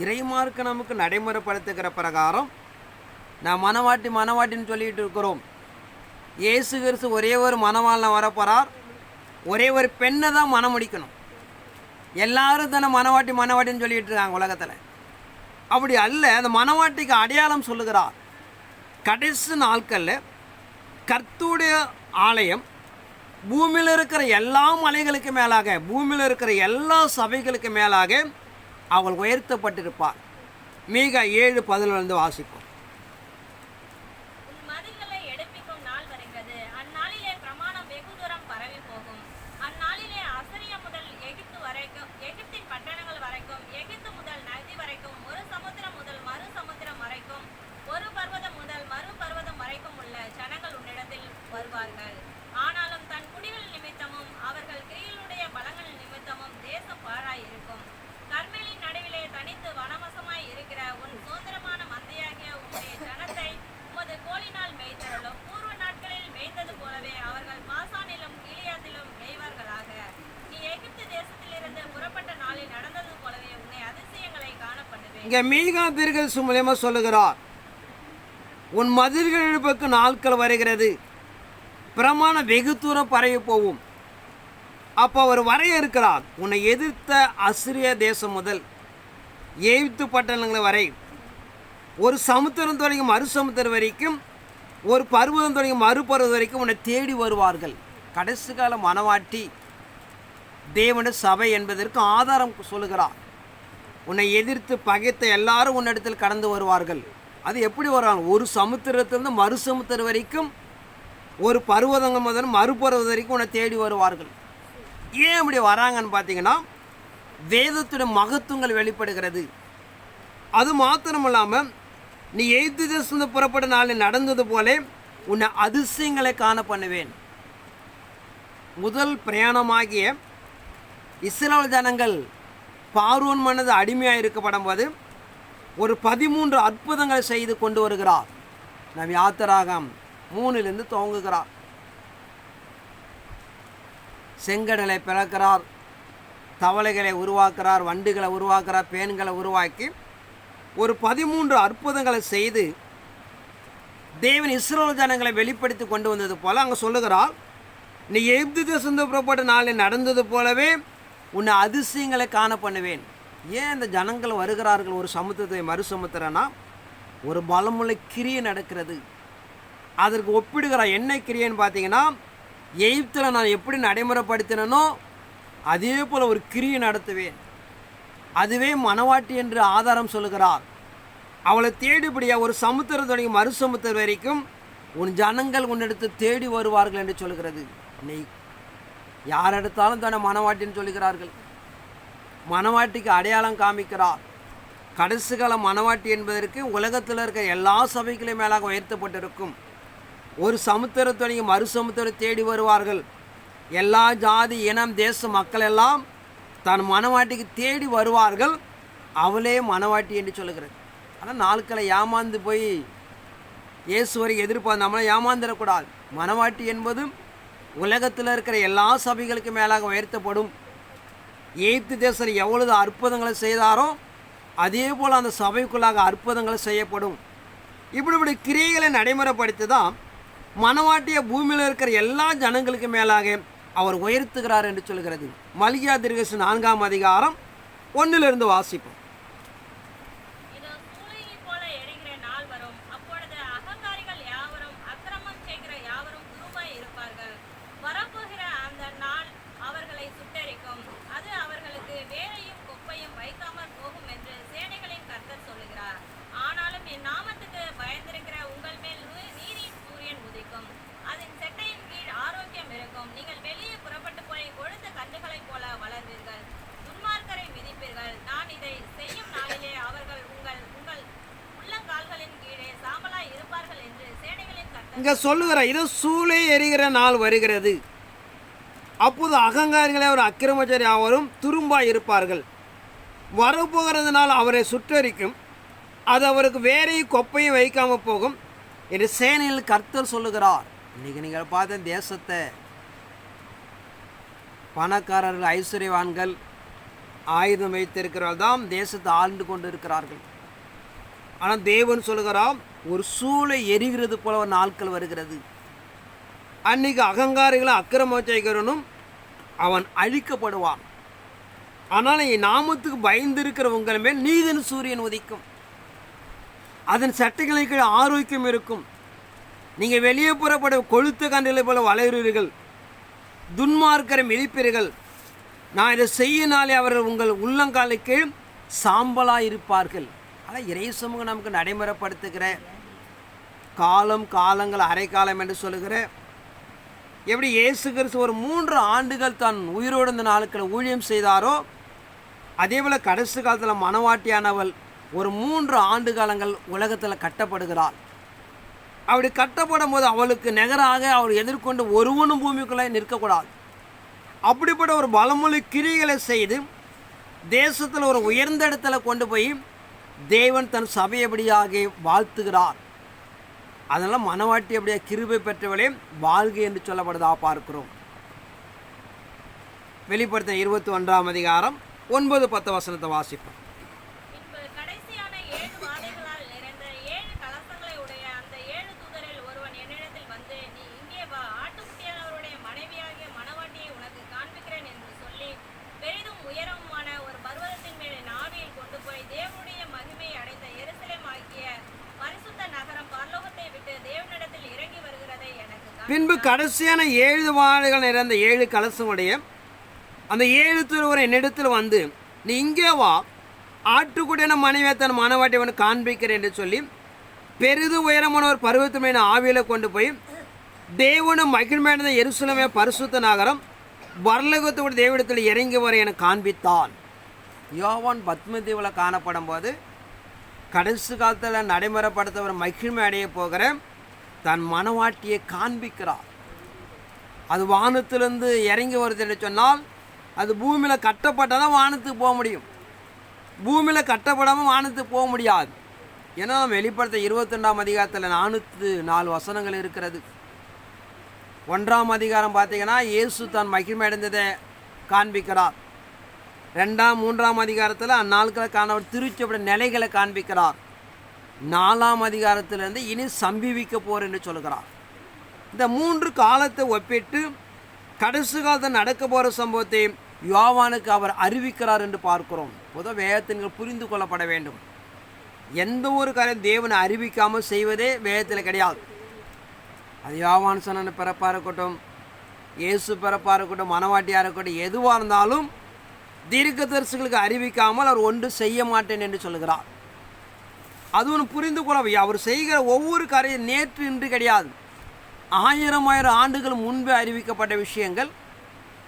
இறைமார்க்க நமக்கு நடைமுறைப்படுத்துகிற பிரகாரம் நான் மனவாட்டின்னு சொல்லிட்டு இருக்கிறோம். இயேசு கிறிஸ்து ஒரே ஒரு மனவாளனை வரப்போறார், ஒரே ஒரு பெண்ணை தான் மனம் முடிக்கணும். எல்லாரும் தானே மனவாட்டின்னு சொல்லிட்டு இருக்காங்க உலகத்தில். அப்படி அல்ல, அந்த மனவாட்டிக்கு அடையாளம் சொல்லுகிறார். கடைசி நாட்களில் கர்த்தருடைய ஆலயம் பூமியில் இருக்கிற எல்லா மலைகளுக்கு மேலாக, பூமியில் இருக்கிற எல்லா சபைகளுக்கு மேலாக அவள் உயர்த்தப்பட்டிருப்பார். மீகா 7:11 வாசிப்போம். இங்கே மீகா தீர்க்கதரிசி மூலமாக சொல்லுகிறார், உன் மதில்கள் இழுப்புக்கு நாட்கள் வருகிறது, பிரமாணம் வெகு தூரம் பரவி போகும். அப்போ அவர் வரைய இருக்கிறார், உன்னை எதிர்த்த அசிரிய தேசம் முதல் எகிப்து பட்டணங்கள் வரை, ஒரு சமுத்திரம் தொடங்கி மறு சமுத்திரம் வரைக்கும், ஒரு பருவதம் தொடங்கி மறுபருவம் வரைக்கும் உன்னை தேடி வருவார்கள். கடைசி கால மனவாட்டி தேவனுடைய சபை என்பதற்கு ஆதாரம் சொல்லுகிறார். உன்னை எதிர்த்து பகைத்த எல்லாரும் உன்னிடத்தில் கடந்து வருவார்கள். அது எப்படி வருவாங்க? ஒரு சமுத்திரத்திலிருந்து மறு சமுத்திரம் வரைக்கும், ஒரு பருவதங்கள் முதல் மறுபருவதம் வரைக்கும் உன்னை தேடி வருவார்கள். ஏன் இப்படி வராங்கன்னு பார்த்தீங்கன்னா, வேதத்துடைய மகத்துவங்கள் வெளிப்படுகிறது. அது மாத்திரம் இல்லாமல், நீ எகிப்து தேசத்திலிருந்து புறப்பட்ட நாளில் நடந்தது போல உன்னை அதிசயங்களை காண பண்ணுவேன். முதல் பிரயாணமாகிய இஸ்ரவேல் ஜனங்கள் பார்வோன் மனது அடிமையாக இருக்கப்படும் போது ஒரு 13 அற்புதங்களை செய்து கொண்டு வருகிறார். நம் யாத்திராகம் 3 துவங்குகிறார். செங்கடலை பிளக்கிறார், தவளைகளை உருவாக்குறார், வண்டுகளை உருவாக்குறார், பேன்களை உருவாக்கி ஒரு 13 அற்புதங்களை செய்து தேவன் இஸ்ரவேல் ஜனங்களை வெளிப்படுத்தி கொண்டு வந்தது போல அங்கே சொல்லுகிறார், நீ எகிப்து தேசத்திலிருந்து புறப்பட்ட நாளில் நடந்தது போலவே உன்னை அதிசயங்களை காண பண்ணுவேன். ஏன் இந்த ஜனங்கள் வருகிறார்கள் ஒரு சமுத்திரத்தை மறு சமுத்திரம்னா, ஒரு பலமுள்ள கிரியை நடக்கிறது. அதற்கு ஒப்பிடுகிறார். என்ன கிரியைன்னு பார்த்தீங்கன்னா, எகிப்தில் நான் எப்படி நடைமுறைப்படுத்தினோ அதே போல் ஒரு கிரியை நடத்துவேன். அதுவே மனவாட்டி என்று ஆதாரம் சொல்லுகிறார். அவளை தேடிபடியாக ஒரு சமுத்திரம் தொடங்கி மறு சமுத்திரம் வரைக்கும் உன் ஜனங்கள் உன்னிடத்து தேடி வருவார்கள் என்று சொல்கிறது. நீ யார் எடுத்தாலும் தானே மனவாட்டின்னு சொல்லுகிறார்கள். மனவாட்டிக்கு அடையாளம் காமிக்கிறார். கடைசி கால மனவாட்டி என்பதற்கு உலகத்தில் இருக்க எல்லா சபைகளையும் மேலாக உயர்த்தப்பட்டிருக்கும். ஒரு சமுத்திரத்தொடங்கி மறு சமுத்திரம் தேடி வருவார்கள். எல்லா ஜாதி இனம் தேச மக்கள் எல்லாம் தன் மனவாட்டிக்கு தேடி வருவார்கள். அவளே மனவாட்டி என்று சொல்லுகிறது. ஆனால் நாட்களை ஏமாந்து போய் இயேசுவரை எதிர்பார்த்து நம்மளை ஏமாந்துடக்கூடாது. மனவாட்டி என்பது உலகத்தில் இருக்கிற எல்லா சபைகளுக்கு மேலாக உயர்த்தப்படும். எகிப்து தேசத்தில் எவ்வளவு அற்புதங்களை செய்தாரோ அதே போல் அந்த சபைக்குள்ளாக அற்புதங்கள் செய்யப்படும். இப்படி கிரியைகளை நடைமுறைப்படுத்தி தான் மனவாட்டிய பூமியில் இருக்கிற எல்லா ஜனங்களுக்கு மேலாக அவர் உயர்த்துகிறார் என்று சொல்கிறது. மல்கியா தீர்க்கதரிசி 4ஆம் அதிகாரம் 1 வாசிப்போம். இங்கே சொல்லுகிற இது சூளை எரிகிற நாள் வருகிறது. அப்போது அகங்காரிகளை அவர் அக்கிரமச்சாரி அவரும் துரும்பாய் இருப்பார்கள். வரப்போகிறதுனால் அவரை சுட்டரிக்கும். அது அவருக்கு வேறையும் கொப்பையும் வைக்காமல் போகும் என்று சேனையில் கர்த்தர் சொல்லுகிறார். இன்றைக்கி நீங்கள் பார்த்த தேசத்தை பணக்காரர்கள் ஐஸ்வர்யவான்கள் ஆயுதம் வைத்திருக்கிறவர்கள் தான் தேசத்தை ஆழ்ந்து கொண்டு இருக்கிறார்கள். ஆனால் தேவன் சொல்லுகிறார், ஒரு சூளை எரிகிறது போல ஒரு நாட்கள் வருகிறது. அன்னைக்கு அகங்காரிகளும் அக்கிரமச்சைகரனும் அவன் அழிக்கப்படுவான். ஆனால் என் நாமத்துக்கு பயந்திருக்கிற உங்கள் மேல் நீதின் சூரியன் உதிக்கும். அதன் சட்டைகளுக்கு ஆரோக்கியம் இருக்கும். நீங்கள் வெளியே புறப்பட கொழுத்த கன்றுகளை போல வளருவீர்கள், துன்மார்க்கரை மிதிப்பீர்கள். நான் இதை செய்யினாலே அவர்கள் உங்கள் உள்ளங்காலை கீழ் சாம்பலாக இருப்பார்கள். ஆனால் இறை சமூகம் நமக்கு நடைமுறைப்படுத்துகிற காலங்கள் அரைக்காலம் என்று சொல்லுகிற, எப்படி இயேசு கிறிஸ்து ஒரு 3 ஆண்டுகள் தான் உயிரோடு இந்த நாட்களில் ஊழியம் செய்தாரோ அதே போல் கடைசி காலத்தில் மனவாட்டியானவள் ஒரு 3 ஆண்டு காலங்கள் உலகத்தில் கட்டப்படுகிறாள். அப்படி கட்டப்படும் போது அவளுக்கு நிகராக அவள் எதிர்கொண்டு ஒருவனும் பூமிக்குள்ளே நிற்கக்கூடாது. அப்படிப்பட்ட ஒரு பலமொழி கிரிகளை செய்து தேசத்தில் ஒரு உயர்ந்த இடத்துல கொண்டு போய் தேவன் தன் சபையபடியாக வாழ்த்துகிறார். அதனால் மனவாட்டி அப்படியே கிருபை பெற்றவளே வாழ்க என்று சொல்லப்படுதா பார்க்கிறோம். வெளிப்படுத்தின 21ஆம் அதிகாரம் 9-10 வாசிப்போம். பின்பு கடைசியான 7 வாழைகள் நிறைந்த 7 கலசங்களுடைய அந்த 7 தூதர் என்னிடத்தில் வந்து, நீ இங்கே வா, ஆட்டுக்குடியான மனைவியை தன் மனவாட்டி அவனுக்கு காண்பிக்கிறேன் என்று சொல்லி பெரிது உயரமான ஒரு பருவத்தమైన ஆவியில் கொண்டு போய் தேவனும் மகிழ்மையான எருசலேமே பரிசுத்த நகரம் பரலோகத்தோடு தேவனிடத்தில் இறங்கி வர என காண்பித்தான். யோவான் பத்மதீவில் காணப்படும் போது கடைசி காலத்தில் நடைமுறைப்படுத்தவர் மகிழ்மை அடைய போகிற தன் மனவாட்டியை காண்பிக்கிறார். அது வானத்திலிருந்து இறங்கி வருது என்று சொன்னால் அது பூமியில் கட்டப்பட்டால் தான் வானத்துக்கு போக முடியும். பூமியில் கட்டப்படாமல் வானத்துக்கு போக முடியாது. ஏன்னா நம்ம வெளிப்படுத்த 22ஆம் அதிகாரத்தில் 404 வசனங்கள் இருக்கிறது. 1ஆம் அதிகாரம் பார்த்தீங்கன்னா இயேசு தான் மகிமை அடைந்ததை காண்பிக்கிறார். 2ஆம் 3ஆம் அதிகாரத்தில் அந்நாட்களை காணவர் திருச்சபை நிலைகளை காண்பிக்கிறார். 4ஆம் அதிகாரத்திலிருந்து இனி சம்பவிக்க போர் என்று சொல்கிறார். இந்த 3 காலத்தை ஒப்பிட்டு கடைசி காலத்தில் நடக்க போகிற சம்பவத்தை யோவானுக்கு அவர் அறிவிக்கிறார் என்று பார்க்கிறோம். பொதுவாக வேதத்தின்கள் புரிந்து கொள்ளப்பட வேண்டும். எந்த ஒரு காரியம் தேவனை அறிவிக்காமல் செய்வதே வேதத்தில் கிடையாது. அது யோவான் சொன்ன பிறப்பாக இருக்கட்டும், இயேசு பிறப்பாக இருக்கட்டும், மனவாட்டியாக இருக்கட்டும், எதுவாக இருந்தாலும் தீர்க்கதரிசிகளுக்கு அறிவிக்காமல் அவர் ஒன்று செய்ய மாட்டேன் என்று சொல்கிறார். அது ஒன்று புரிந்து கொள்ள. அவர் செய்கிற ஒவ்வொரு காரியம் நேற்று இன்று கிடையாது. 1000 ஆண்டுகள் முன்பே அறிவிக்கப்பட்ட விஷயங்கள்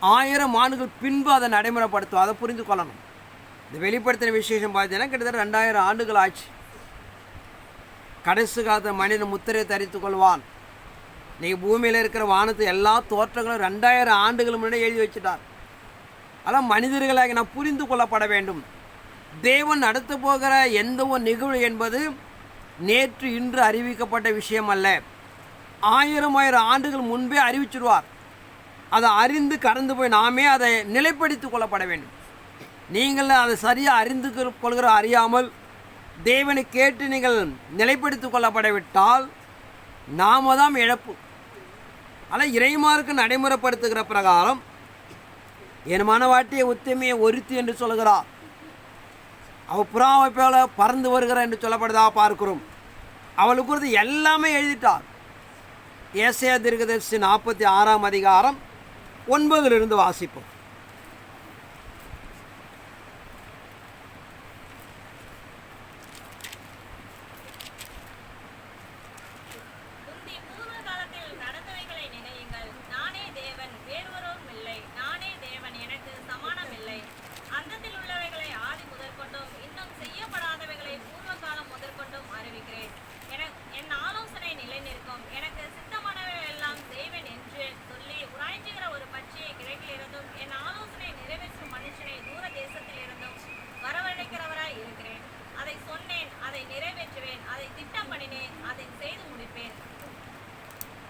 1000 ஆண்டுகள் பின்பு அதை நடைமுறைப்படுத்தும். அதை புரிந்து கொள்ளணும். இந்த வெளிப்படுத்தின விசேஷம் பார்த்தீங்கன்னா கிட்டத்தட்ட 2000 ஆண்டுகள் ஆச்சு. கடைசி காலத்தில் மனிதன் முத்திரையை தரித்து கொள்வான். நீங்கள் பூமியில் இருக்கிற வானத்து எல்லா தோற்றங்களும் 2000 ஆண்டுகள் முன்னாடி எழுதி வச்சுட்டார். அதெல்லாம் மனிதர்களாக நான் புரிந்து கொள்ளப்பட வேண்டும். தேவன் நடத்த போகிற எந்த ஒரு நிகழ்வு என்பது நேற்று இன்று அறிவிக்கப்பட்ட விஷயம் அல்ல. 1000 ஆண்டுகள் முன்பே அறிவிச்சிடுவார். அதை அறிந்து கடந்து போய் நாமே அதை நிலைப்படுத்தி கொள்ளப்பட வேண்டும். நீங்கள் அதை சரியாக அறிந்து கொள்கிற அறியாமல் தேவனை கேட்டு நீங்கள் நிலைப்படுத்தி கொள்ளப்படவிட்டால் நாம தான் இழப்பு. ஆனால் இறைமாருக்கு நடைமுறைப்படுத்துகிற பிரகாரம் என் மனவாட்டியை உத்தமையை ஒருத்தி என்று சொல்கிறார். அவள் புறாவை போல பறந்து வருகிறார் என்று சொல்லப்படுதா பார்க்கிறோம். அவளுக்கு குறித்து எல்லாமே எழுதிட்டார். ஏசாயா தீர்க்கதரிசி 46ஆம் அதிகாரம் 9 வாசிப்போம்.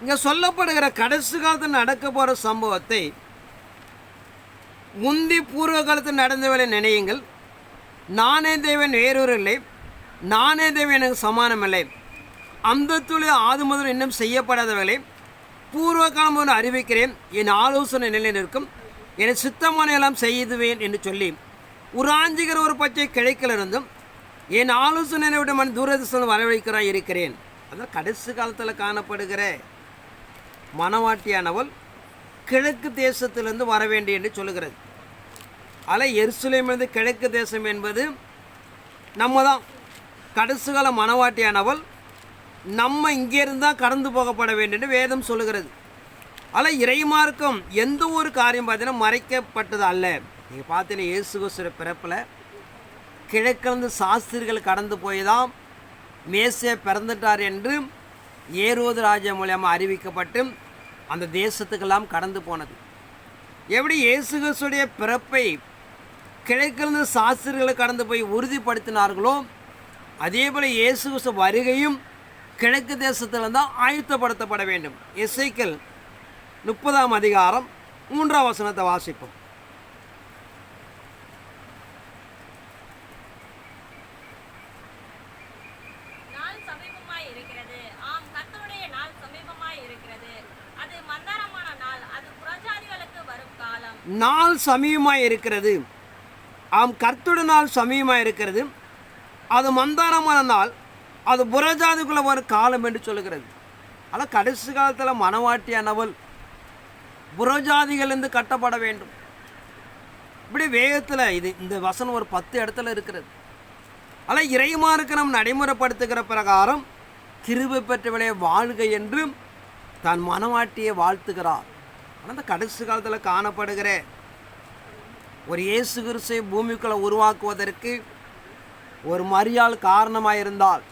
இங்கே சொல்லப்படுகிற கடைசி காலத்தில் நடக்க போகிற சம்பவத்தை முந்தி பூர்வ காலத்தில் நடந்தவரை நினையுங்கள். நானே தேவன் வேறொரு இல்லை, நானே தேவன் எனக்கு சமானமில்லை. அந்த தொழில் ஆது முதல் இன்னும் செய்யப்படாதவர்களை பூர்வ காலம் ஒன்று அறிவிக்கிறேன். என் ஆலோசனை நிலை நிற்கும், என் சித்தமான எல்லாம் செய்துவேன் என்று சொல்லி உராஞ்சிக்கிற ஒரு பச்சை கிழக்கிலிருந்தும் என் ஆலோசனை விட மண் தூரதேசம் வரவழைக்கிறாய் இருக்கிறேன். அதான் கடைசி காலத்தில் காணப்படுகிற மனவாட்டியானவள் கிழக்கு தேசத்திலிருந்து வர வேண்டிய என்று சொல்லுகிறது. அதில் எருசலேமிலிருந்து கிழக்கு தேசம் என்பது நம்ம தான். கடைசி கால மனவாட்டியானவள் நம்ம இங்கேருந்து தான் கடந்து போகப்பட வேண்டும் என்று வேதம் சொல்லுகிறது. அதில் இறைமார்க்கம் எந்த ஒரு காரியம் பார்த்தீங்கன்னா மறைக்கப்பட்டது அல்ல. நீங்கள் பார்த்தீங்கன்னா இயேசு கிறிஸ்து பிறப்பில் கிழக்கிலிருந்து சாஸ்திரிகள் கடந்து போய் தான் மேசியா பிறந்துட்டார் என்று ஏரோது ராஜா மூலமாக அறிவிக்கப்பட்டு அந்த தேசத்துக்கெல்லாம் கடந்து போனது. எப்படி இயேசு கிறிஸ்துடைய பிறப்பை கிழக்கிலிருந்து சாஸ்திரிகளை கடந்து போய் உறுதிப்படுத்தினார்களோ அதே போல் இயேசு கிறிஸ்து வருகையும் கிழக்கு தேசத்தில் தான் ஆயுத்தப்படுத்தப்பட வேண்டும். எசேக்கியேல் 30ஆம் அதிகாரம் 3ஆம் வசனத்தை வாசிப்போம். நாள் சமீபமாக இருக்கிறது, ஆம் கர்த்தருடைய நாள் சமீபமாக இருக்கிறது, அது மந்தாரமான நாள், அது புறஜாதிக்குள்ள ஒரு காலம் என்று சொல்லுகிறது. ஆனால் கடைசி காலத்தில் மனவாட்டியானவள் புறஜாதிகளிலிருந்து கட்டப்பட வேண்டும். இப்படி வேகத்தில் இது இந்த வசனம் ஒரு 10 இடத்துல இருக்கிறது. அல்ல இறைமார்க்கம் நடைமுறைப்படுத்துகிற பிரகாரம் கிருபை பெற்றவளே வாழ்க என்று தான் மனவாட்டியை வாழ்த்துகிறார். ஆனால் அந்த கடைசி காலத்தில் காணப்படுகிற ஒரு இயேசு கிறிஸ்துவை பூமிக்குள்ளே உருவாக்குவதற்கு ஒரு மரியாள் காரணமாக இருந்தால்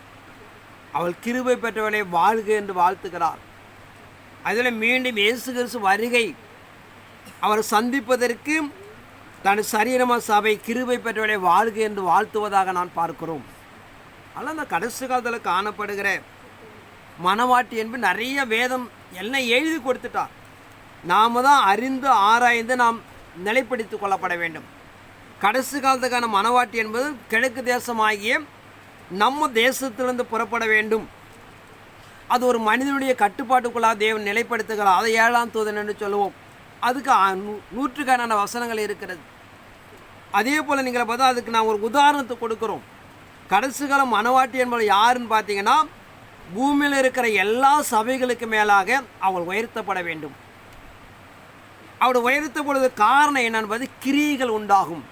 அவள் கிருபை பெற்றவளை வாழ்க என்று வாழ்த்துகிறார். அதில் மீண்டும் இயேசு கிறிஸ்து வருகை அவர் சந்திப்பதற்கு தன் சரீரம சபை கிருபை பெற்றவளை வாழ்க என்று வாழ்த்துவதாக நான் பார்க்கிறோம். ஆனால் அந்த கடைசி காலத்தில் காணப்படுகிற மனவாட்டி என்பது நிறைய வேதம் எல்லாம் எழுதி கொடுத்துட்டார். நாம் தான் அறிந்து ஆராய்ந்து நாம் நிலைப்படுத்திக் கொள்ளப்பட வேண்டும். கடைசி காலத்துக்கான மனவாட்டி என்பது கிழக்கு தேசமாகிய நம்ம தேசத்திலிருந்து புறப்பட வேண்டும். அது ஒரு மனிதனுடைய கட்டுப்பாட்டுக்குள்ளாக தேவன் நிலைப்படுத்துகிறார். அதை 7ஆம் தூதன் என்று சொல்லுவோம். அதுக்கு நூற்றுக்கணக்கான வசனங்கள் இருக்கிறது. அதே போல் நீங்கள் பார்த்தா அதுக்கு நான் ஒரு உதாரணத்தை கொடுக்குறோம். கடைசி காலம் மனவாட்டி என்பது யாருன்னு பார்த்தீங்கன்னா, பூமியில் இருக்கிற எல்லா சபைகளுக்கு மேலாக அவள் உயர்த்தப்பட வேண்டும். அவள் உயர்த்தப்படுவது காரணம் என்னன்னு கிரியைகள் உண்டாகும்.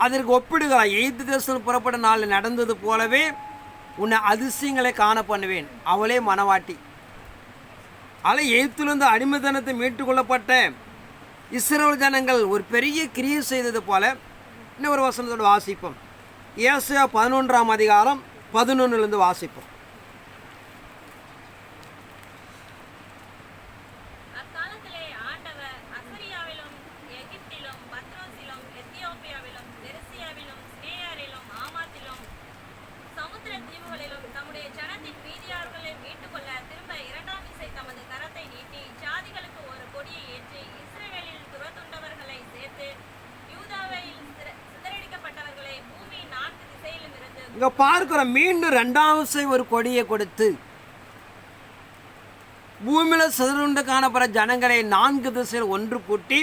அதற்கு ஒப்பிடுகிறார். எகிப்து தேசத்தில் புறப்பட நாளில் நடந்தது போலவே உன்னை அதிசயங்களை காண பண்ணுவேன். அவளே மனவாட்டி. அதில் எகிப்திலிருந்து அடிமைத்தனத்தை மீட்டுக்கொள்ளப்பட்ட இஸ்ரவேல் ஜனங்கள் ஒரு பெரிய கிரியை செய்தது போல இன்னொரு வசனத்தோடு வாசிப்போம். ஏசாயா 11ஆம் அதிகாரம் 11லிருந்து வாசிப்போம். அக்காலத்திலே ஆண்டவர் அசரியாவிலும் எகிப்திலும் பத்ரோசிலும் எத்தியோப்பியாவிலும் பெர்சியாவிலும் சினேயாரிலும் ஆமாத்திலும் சமுத்திர தீவுகளிலும் தம்முடைய ஜனத்தின் மீதியார்களை மீட்டுக்கொள்ள திரும்ப 2ஆம் விசை தமது கரத்தை நீட்டி ஜாதிகளுக்கு ஒரு கொடியை ஏற்றி இஸ்ரவேலில் துரத்துண்டவர்களை சேர்த்து யூதாவில் சிதறடிக்கப்பட்டவர்களை பூமி 4 திசையிலும் இருந்து இங்கே பார்க்கிறோம். மீண்டும் 2ஆம் விசை ஒரு கொடியை கொடுத்து பூமியில் சிதறுண்டு காணப்படுற ஜனங்களை 4 திசையில் ஒன்று கூட்டி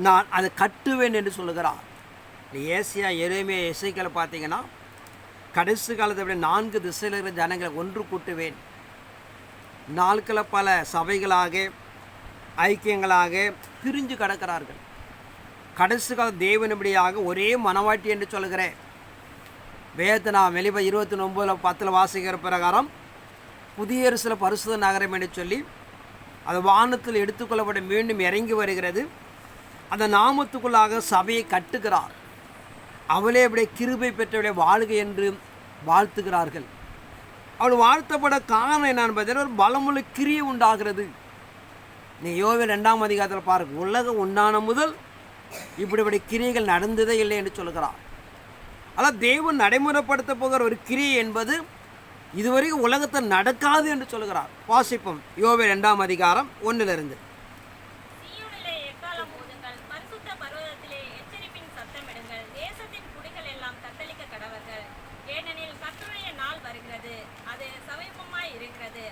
நான் அதை கட்டுவேன் என்று சொல்லுகிறார். ஏசியா எரேமியா எசேக்கியேல் பார்த்தீங்கன்னா கடைசி காலத்தை விட 4 திசையில் இருக்கிற ஜனங்களை ஒன்று கூட்டுவேன். நாட்களில் பல சபைகளாக ஐக்கியங்களாக பிரிஞ்சு கிடக்கிறார்கள். கடைசி கால தேவனுபடியாக ஒரே மனவாட்டி என்று சொல்லுகிறேன். வேதனா வெளிவ 29:10 வாசிக்கிற பிரகாரம் புதிய சில பரிசுத்த நகரம் என்று சொல்லி அது வானத்தில் எடுத்துக்கொள்ளப்பட மீண்டும் இறங்கி வருகிறது. அந்த நாமத்துக்குள்ளாக சபையை கட்டுகிறார். அவளே இப்படி கிருபை பெற்றவளை வாழ்க என்று வாழ்த்துகிறார்கள். அவள் வாழ்த்தப்பட காரணம் என்னன்னு பார்த்தீங்கன்னா, ஒரு பலமுள்ள கிரியை உண்டாகிறது. நீ யோவேல் 2ஆம் அதிகாரத்தில் பாருங்க. உலகம் உண்டான முதல் இப்படிப்படி கிரியைகள் நடந்ததே இல்லை என்று சொல்கிறார். அதாவது தேவன் நடைமுறைப்படுத்த போகிற ஒரு கிரியை என்பது இதுவரைக்கும் உலகத்தில் நடக்காது என்று சொல்கிறார். வாசிப்போம் யோவேல் 2ஆம் அதிகாரம் 1லிருந்து. சீயோனிலே எக்காளம் ஊதுங்கள், பரிசுத்த பர்வதத்திலே எச்சரிப்பின் சத்தமிடுங்கள், தேசத்தின் குடிகள் எல்லாம் தத்தளிக்க கடவர்கள். ஏனெனில் கர்த்தருடைய நாள் வருகிறது, அது சமீபமாய் இருக்கிறது.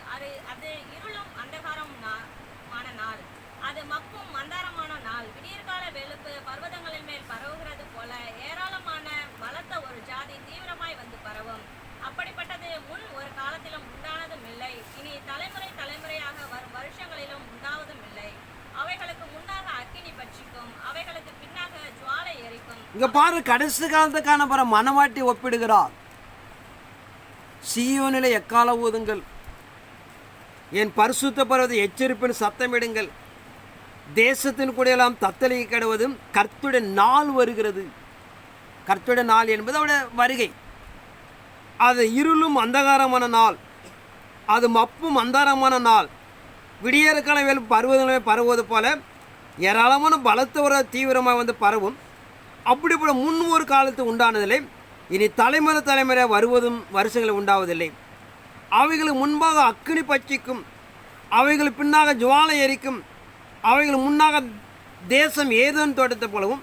அது இருளும் அந்தகாரமான நாள், அது மப்பும் மந்தாரமான நாள். விடியற்கால வெளுப்பு பர்வதங்களின் மேல் பரவுகிறது போல ஏராளமான பலத்த ஒரு ஜாதி தீவிரமாய் வந்து பரவும். அப்படிப்பட்டது முன் ஒரு காலத்திலும் உண்டானதும் இல்லை, இனி தலைமுறை தலைமுறையாக வரும் வருஷங்களிலும் உண்டாவதும் இல்லை. அவைகளுக்கு முன்னாக அக்கினி பட்சிக்கும், அவைகளுக்கு பின்னாக ஜுவாலை எரிக்கும். இங்க பாரு, கடைசி காலத்துக்கான பிற மனவாட்டி ஒப்பிடுகிறார். சீயோனிலே எக்கால ஊதுங்கள், என் பரிசுத்த பர்வத எச்சரிப்பின் சத்தமிடுங்கள், தேசத்தின் கூடையெல்லாம் தத்தளிக்க கெடுவதும் கர்த்தருடைய நாள் வருகிறது. கர்த்தருடைய நாள் என்பது அவருடைய வருகை. அது இருளும் அந்தகாரமான நாள், அது மப்பும் அந்தாரமான நாள். விடியற்கால வேல் பருவதங்களே பரவுவது போல ஏராளமான பலத்த ஒரு தீவிரமாக வந்து பரவும். அப்படி போல முன் ஒரு காலத்து உண்டானதில்லை, இனி தலைமுறை தலைமுறையாக வருவதும் வருஷங்கள் உண்டாவதில்லை. அவைகளுக்கு முன்பாக அக்கினி பட்சிக்கும், அவைகளுக்கு பின்னாக ஜுவாலை எரிக்கும். அவைகள் முன்னாக தேசம் ஏதோன் தோட்டத்தை போலவும்,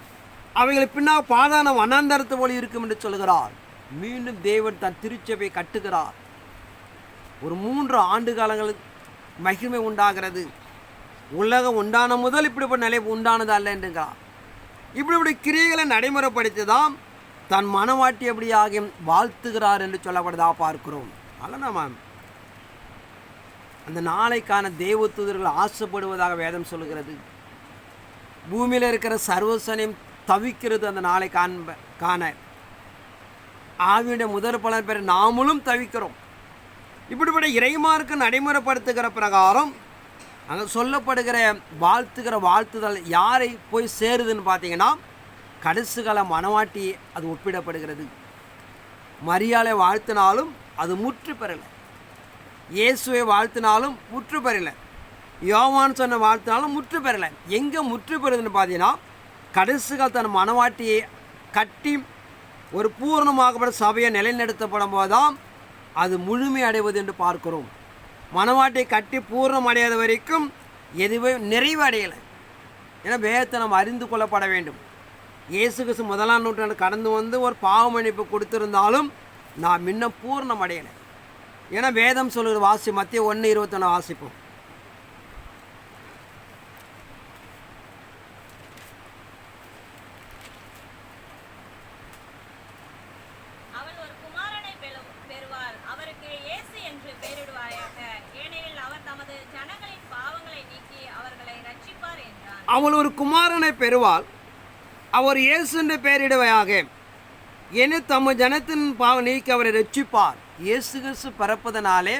அவைகளுக்கு பின்னாக பாதாள வனாந்தரத்தை போல இருக்கும் என்று சொல்கிறார். மீண்டும் தேவன் தன் திருச்சபை கட்டுகிறார். ஒரு 3 ஆண்டு காலங்களுக்கு மகிமை உண்டாகிறது. உலகம் உண்டான முதல் இப்படிப்பட்ட நிலை உண்டானது அல்ல என்றுங்கிறார். இப்படி கிரியைகளை நடைமுறைப்படுத்தி தான் தன் மனவாட்டி அப்படியாக வாழ்த்துகிறார் என்று சொல்லப்படுதா பார்க்கிறோம். அதனால் நாம் அந்த நாளைக்கான தேவ தூதர்கள் ஆசைப்படுவதாக வேதம் சொல்கிறது. பூமியில் இருக்கிற சர்வசனையும் தவிக்கிறது அந்த நாளை காண. ஆவியுடைய முதல் பலன் பெற நாமளும் தவிக்கிறோம். இப்படிப்பட்ட இறைமார்க்கு நடைமுறைப்படுத்துகிற பிரகாரம் அங்கே சொல்லப்படுகிற வாழ்த்துதல் யாரை போய் சேருதுன்னு பார்த்தீங்கன்னா, கடைசி கால மணவாட்டி அது ஒப்பிடப்படுகிறது. மரியாளை வாழ்த்தினாலும் அது முற்று பெறலை, இயேசுவை வாழ்த்தினாலும் முற்று பெறலை, யோவான் சொன்ன வாழ்த்தினாலும் முற்று பெறலை. எங்கே முற்று பெறுதுன்னு பார்த்தீங்கன்னா, கடைசி கால தன் மணவாட்டியை கட்டி ஒரு பூர்ணமாகப்பட்ட சபையை நிலைநிறுத்தப்படும் போதுதான் அது முழுமை அடைவது என்று பார்க்கிறோம். மணவாட்டியை கட்டி பூர்ணம் அடையாத வரைக்கும் எதுவே நிறைவு அடையலை. ஏன்னா வேதத்தை நாம் அறிந்து கொள்ளப்பட வேண்டும். இயேசு கிறிஸ்து 1ஆம் நூற்றாண்டு கடந்து வந்து ஒரு பாவ மன்னிப்பு கொடுத்திருந்தாலும் நாம் இன்னும் பூர்ணம் அடையலை. ஏன்னா வேதம் சொல்லுகிற மத்திய 1:21 வாசிப்போம். அவள் ஒரு குமாரனை பெறுவாள், அவர் இயேசு என்று பெயரிடுவாயாக. என தம் ஜனத்தின் பாவம் நீக்கி அவரை ரட்சிப்பார். இயேசு கிறிஸ்து பிறப்பதனாலே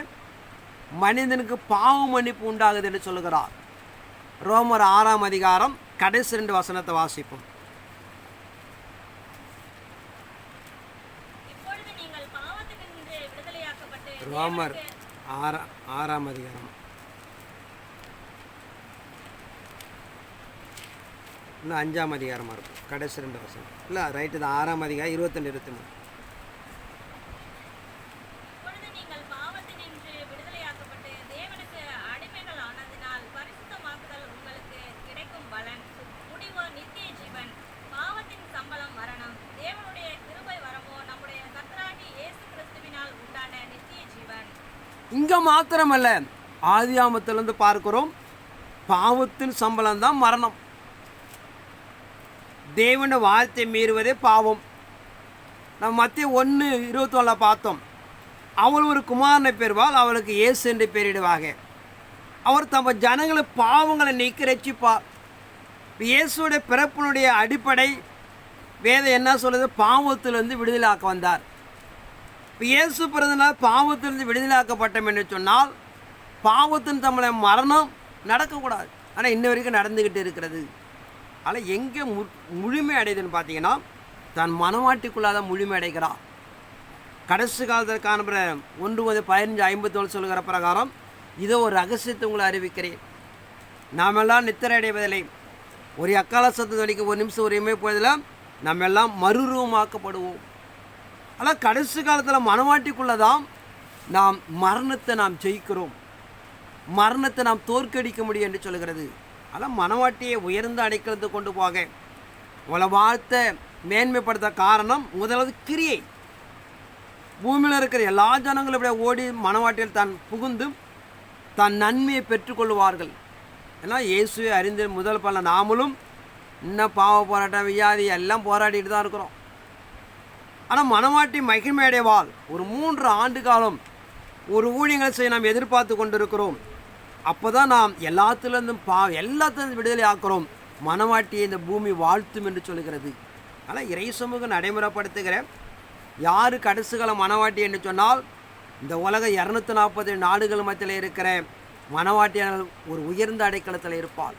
மனிதனுக்கு பாவ மன்னிப்பு உண்டாகுது என்று சொல்கிறார். ரோமர் 6ஆம் அதிகாரம் கடைசி 2 வசனத்தை வாசிப்போம். ரோமர் 6ஆம் அதிகாரம் இன்னும் 5ஆம் அதிகாரமாக இருக்கும். கடைசி 2 வசனம் இல்லை, ரைட்டு தான். 6ஆம் அதிகாரம் 22, 23. இங்கே மாத்திரமல்ல, ஆதியாமத்திலிருந்து பார்க்கிறோம், பாவத்தின் சம்பளம் தான் மரணம். தேவனுடைய வார்த்தை மீறுவதே பாவம். நம்ம மத்திய 1:21 பார்த்தோம். அவள் ஒரு குமாரனை பெறுவாள், அவளுக்கு இயேசு என்று பெயரிடுவாங்க. அவர் தம்ம ஜனங்களை பாவங்களை நீக்கி ரட்சிப்பார். இயேசுடைய பிறப்பினுடைய அடிப்படை வேதம் என்ன சொல்லுது? பாவத்திலிருந்து விடுதலாக்க வந்தார். இயேசு பிறந்தனால் பாவத்திலிருந்து விடுதலாக்கப்பட்டோம் என்று சொன்னால் பாவத்தின் நம்மளை மரணம் நடக்கக்கூடாது. ஆனால் இன்ன வரைக்கும் நடந்துக்கிட்டு இருக்கிறது. ஆனால் எங்கே முழுமை அடையுதுன்னு பார்த்தீங்கன்னா, தன் மனவாட்டிக்குள்ளாத முழுமை அடைகிறார். கடைசி காலத்தில் காணப்படுற 1:15-57 சொல்கிற பிரகாரம் இதோ ஒரு ரகசியத்தை உங்களை அறிவிக்கிறேன். நாமெல்லாம் நித்திரை அடைவதில்லை. ஒரு அக்கால சத்தம் வரைக்கும் 1 நிமிஷம் ஒரு போதில் நம்ம எல்லாம் மறுரூபமாக்கப்படுவோம். ஆனால் கடைசி காலத்தில் மனவாட்டிக்குள்ளதான் நாம் மரணத்தை நாம் ஜெயிக்கிறோம், மரணத்தை நாம் தோற்கடிக்க முடியும் என்று சொல்கிறது. ஆனால் மனவாட்டியை உயர்ந்த அடைக்கலத்தை கொண்டு போக அவளை வாழ்த்த மேன்மைப்படுத்த காரணம் முதலாவது கிரியை. பூமியில் இருக்கிற எல்லா ஜனங்களும் இப்படியே ஓடி மனவாட்டியில் தான் புகுந்து தன் நன்மையை பெற்றுக்கொள்வார்கள். ஏன்னா இயேசுவை அறிந்த முதல் பல நாமளும் இன்னும் பாவ போராட்டம், வியாதி எல்லாம் போராடிட்டு தான் இருக்கிறோம். ஆனால் மனவாட்டி மகிமை அடைவாள். ஒரு 3 ஆண்டு காலம் ஒரு ஊழியங்களை செய்ய நாம் எதிர்பார்த்து கொண்டிருக்கிறோம். அப்போ தான் நாம் எல்லாத்துலேருந்து விடுதலை ஆக்கிறோம். மனவாட்டியை இந்த பூமி வாழ்த்தும் என்று சொல்கிறது. ஆனால் இறை சமூகம் நடைமுறைப்படுத்துகிற யார் கடைசி கால மனவாட்டி என்று சொன்னால், இந்த உலக 240 நாடுகள் மத்தியில் இருக்கிற மனவாட்டியான ஒரு உயர்ந்த அடைக்கலத்தில் இருப்பாள்.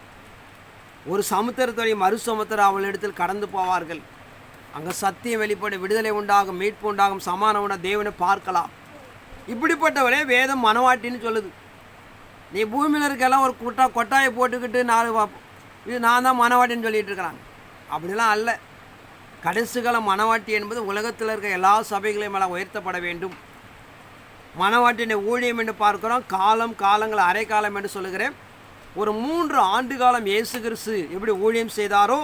ஒரு சமுத்திரத்துடைய மறு சமுத்திரம் அவளிடத்தில் கடந்து போவார்கள். அங்கே சத்தியம் வெளிப்பட விடுதலை உண்டாகும், மீட்பு உண்டாகும், சமானம் உண்டாகும், தேவனை பார்க்கலாம். இப்படிப்பட்டவரே வேதம் மனவாட்டின்னு சொல்லுது. நீ பூமியில் இருக்கலாம் ஒரு கொட்டாயை போட்டுக்கிட்டு இது நான் தான் மனவாட்டின்னு சொல்லிட்டு இருக்கிறாங்க. அப்படிலாம் அல்ல. கடைசி கால மனவாட்டி என்பது உலகத்தில் இருக்க எல்லா சபைகளையும் மேலே உயர்த்தப்பட வேண்டும். மனவாட்டினை ஊழியம் என்று பார்க்கிறோம். காலங்கள் அரை காலம் என்று சொல்லுகிறேன். ஒரு 3 ஆண்டு காலம் இயேசு கிறிஸ்து எப்படி ஊழியம் செய்தாரோ